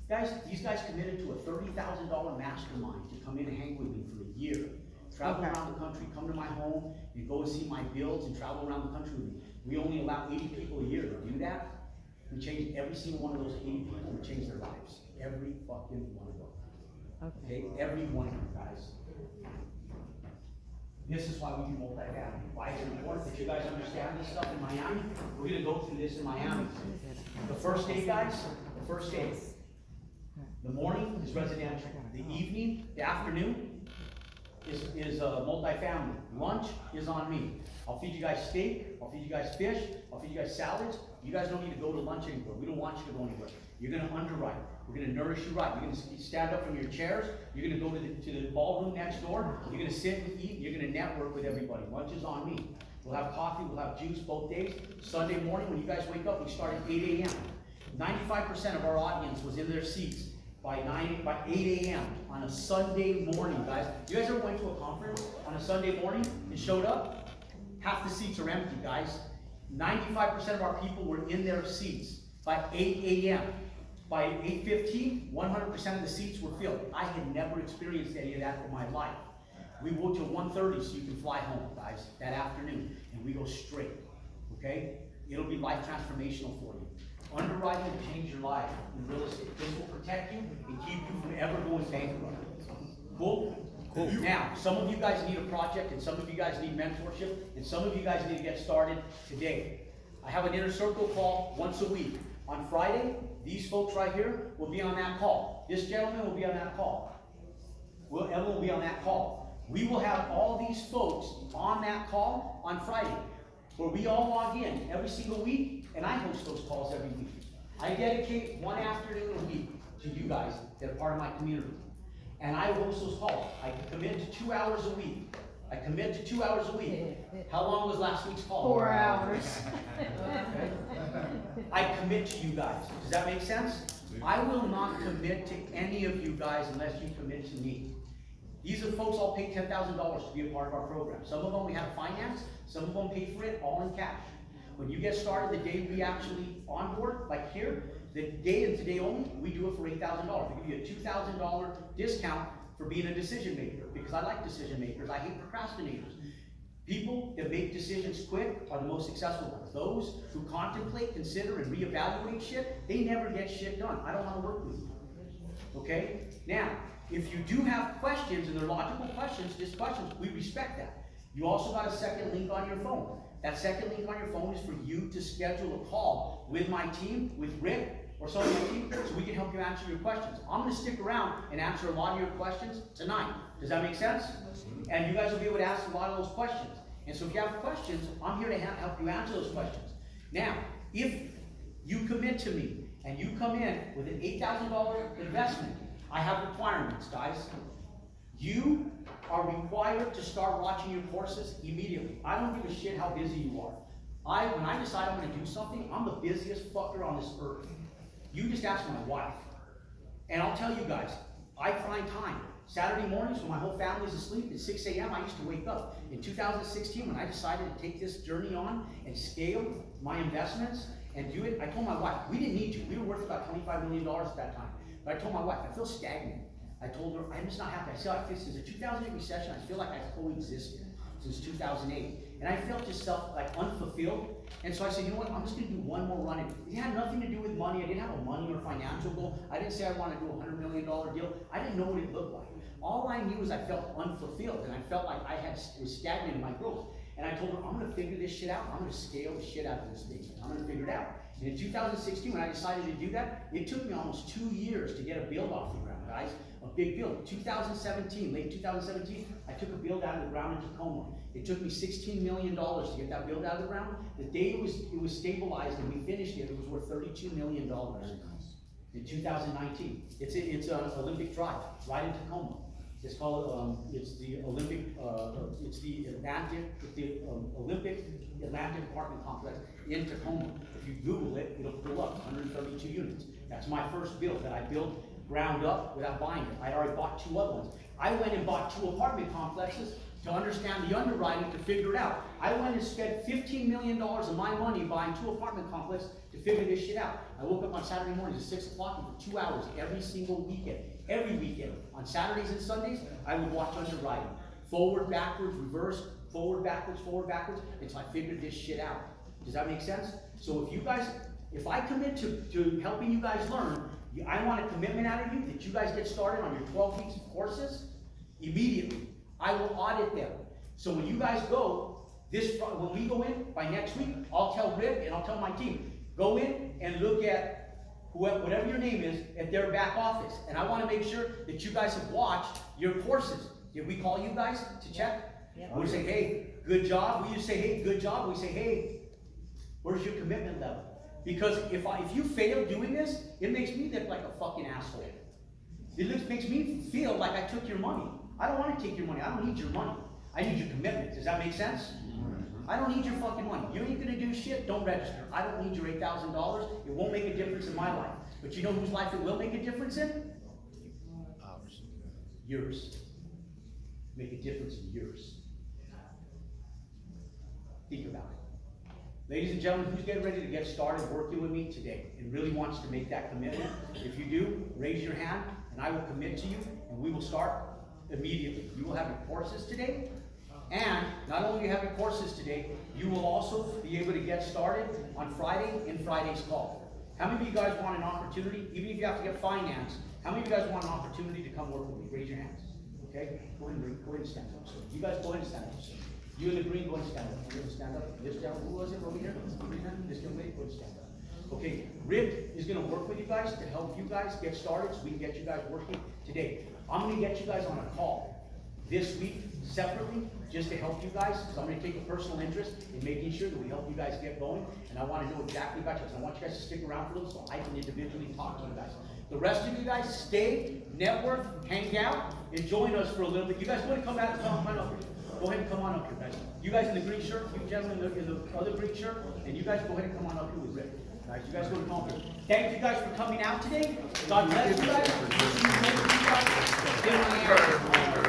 Guys, these guys committed to a $30,000 mastermind to come in and hang with me for a year. Travel around the country, come to my home, and go and see my builds and travel around the country with me. We only allow 80 people a year to do that. We changed every single one of those 80 people, we changed their lives. Every fucking one of them. Okay? Every one of them, guys. This is why we do multifamily. Why it's important that you guys understand this stuff in Miami. We're gonna go through this in Miami. The first day, guys, the first day. The morning is residential. The evening, the afternoon is multifamily. Lunch is on me. I'll feed you guys steak, I'll feed you guys fish, I'll feed you guys salads. You guys don't need to go to lunch anywhere. We don't want you to go anywhere. You're gonna underwrite. We're gonna nourish you right. You're gonna stand up from your chairs. You're gonna go to the ballroom next door. You're gonna sit and eat. You're gonna network with everybody. Lunch is on me. We'll have coffee, we'll have juice both days. Sunday morning, when you guys wake up, we start at 8 a.m. 95% of our audience was in their seats by 8 a.m. on a Sunday morning, guys. You guys ever went to a conference on a Sunday morning and showed up? Half the seats are empty, guys. 95% of our people were in their seats by 8 a.m. By 8:15, 100% of the seats were filled. I had never experienced any of that in my life. We go till 1:30 so you can fly home, guys, that afternoon, and we go straight, okay? It'll be life transformational for you. Underwriting will change your life in real estate. This will protect you and keep you from ever going bankrupt. Cool? Cool. Now, some of you guys need a project, and some of you guys need mentorship, and some of you guys need to get started today. I have an inner circle call once a week. On Friday, these folks right here will be on that call. This gentleman will be on that call. Evan will be on that call. We will have all these folks on that call on Friday, where we all log in every single week, and I host those calls every week. I dedicate one afternoon a week to you guys that are part of my community. And I host those calls. I commit to 2 hours a week. I commit to 2 hours a week. How long was last week's call? 4 hours. I commit to you guys. Does that make sense? I will not commit to any of you guys unless you commit to me. These are folks all pay $10,000 to be a part of our program. Some of them we have finance, some of them pay for it all in cash. When you get started, the day we actually onboard, like here, the day and today only, we do it for $8,000. We give you a $2,000 discount for being a decision maker, because I like decision makers. I hate procrastinators. People that make decisions quick are the most successful ones. Those who contemplate, consider, and reevaluate shit, they never get shit done. I don't want to work with you. Okay? Now, if you do have questions, and they're logical questions, just questions, we respect that. You also got a second link on your phone. That second link on your phone is for you to schedule a call with my team, with Rick, or some of my team, so we can help you answer your questions. I'm going to stick around and answer a lot of your questions tonight. Does that make sense? And you guys will be able to ask a lot of those questions. And so if you have questions, I'm here to help you answer those questions. Now, if you commit to me and you come in with an $8,000 investment, I have requirements, guys. You are required to start watching your courses immediately. I don't give a shit how busy you are. When I decide I'm going to do something, I'm the busiest fucker on this earth. You just ask my wife. And I'll tell you guys, I find time. Saturday mornings when my whole family's asleep at 6 a.m. I used to wake up. In 2016, when I decided to take this journey on and scale my investments and do it, I told my wife, we didn't need to. We were worth about $25 million at that time. But I told my wife, I feel stagnant. I told her, I'm just not happy. I said, since the 2008 recession, I feel like I've coexisted since 2008. And I felt just unfulfilled. And so I said, you know what, I'm just going to do one more run. It had nothing to do with money. I didn't have a money or financial goal. I didn't say I wanted to do a $100 million deal. I didn't know what it looked like. All I knew is I felt unfulfilled, and I felt like I was stagnant in my growth. And I told her, I'm going to figure this shit out. I'm going to scale the shit out of this thing. I'm going to figure it out. And in 2016, when I decided to do that, it took me almost 2 years to get a build off the ground, guys. A big build. 2017, late 2017, I took a build out of the ground in Tacoma. It took me $16 million to get that build out of the ground. The day it was stabilized and we finished it, it was worth $32 million in 2019. It's an Olympic drive right in Tacoma. It's called it's the Olympic Atlantic apartment complex in Tacoma. If you Google it, it'll pull up 132 units. That's my first build that I built ground up without buying it. I already bought 2 other ones. I went and bought 2 apartment complexes to understand the underwriting to figure it out. I went and spent $15 million of my money buying 2 apartment complexes to figure this shit out. I woke up on Saturday mornings at 6 o'clock and for 2 hours every single weekend. Every weekend. On Saturdays and Sundays, I would watch underwriting. Forward, backwards, reverse, forward, backwards, until I figured this shit out. Does that make sense? So if I commit to helping you guys learn, I want a commitment out of you that you guys get started on your 12 weeks of courses immediately. I will audit them. So when you guys go, when we go in, by next week, I'll tell Rick and I'll tell my team, go in and look at whatever your name is, at their back office. And I wanna make sure that you guys have watched your courses. Did we call you guys to check? Yep. We say, hey, good job. We just say, hey, good job. We say, hey, where's your commitment level? Because if you fail doing this, it makes me look like a fucking asshole. It makes me feel like I took your money. I don't wanna take your money. I don't need your money. I need your commitment. Does that make sense? I don't need your fucking money. You ain't gonna do shit, don't register. I don't need your $8,000. It won't make a difference in my life. But you know whose life it will make a difference in? Ours. Yours. Make a difference in yours. Think about it. Ladies and gentlemen, who's getting ready to get started working with me today and really wants to make that commitment? If you do, raise your hand and I will commit to you and we will start immediately. You will have your courses today, and not only do you have your courses today, you will also be able to get started on Friday in Friday's call. How many of you guys want an opportunity, even if you have to get finance, how many of you guys want an opportunity to come work with me? Raise your hands. Okay? Go ahead and stand up. So you guys go ahead and stand up. You in the green, go ahead and stand up. You're going to stand up. This down, who was it over here? This young lady, go ahead and stand up. Okay, Rick is going to work with you guys to help you guys get started so we can get you guys working today. I'm going to get you guys on a call this week separately just to help you guys, because I'm going to take a personal interest in making sure that we help you guys get going, and I want to know exactly about you. So I want you guys to stick around for those so I can individually talk to you guys. The rest of you guys, stay, network, hang out, and join us for a little bit. You guys want to come out and come on up here? Go ahead and come on up here, guys. You guys in the green shirt, you gentlemen in the other green shirt, and you guys go ahead and come on up here with Rick. Guys, you guys go to come here. Thank you guys for coming out today. God bless you guys.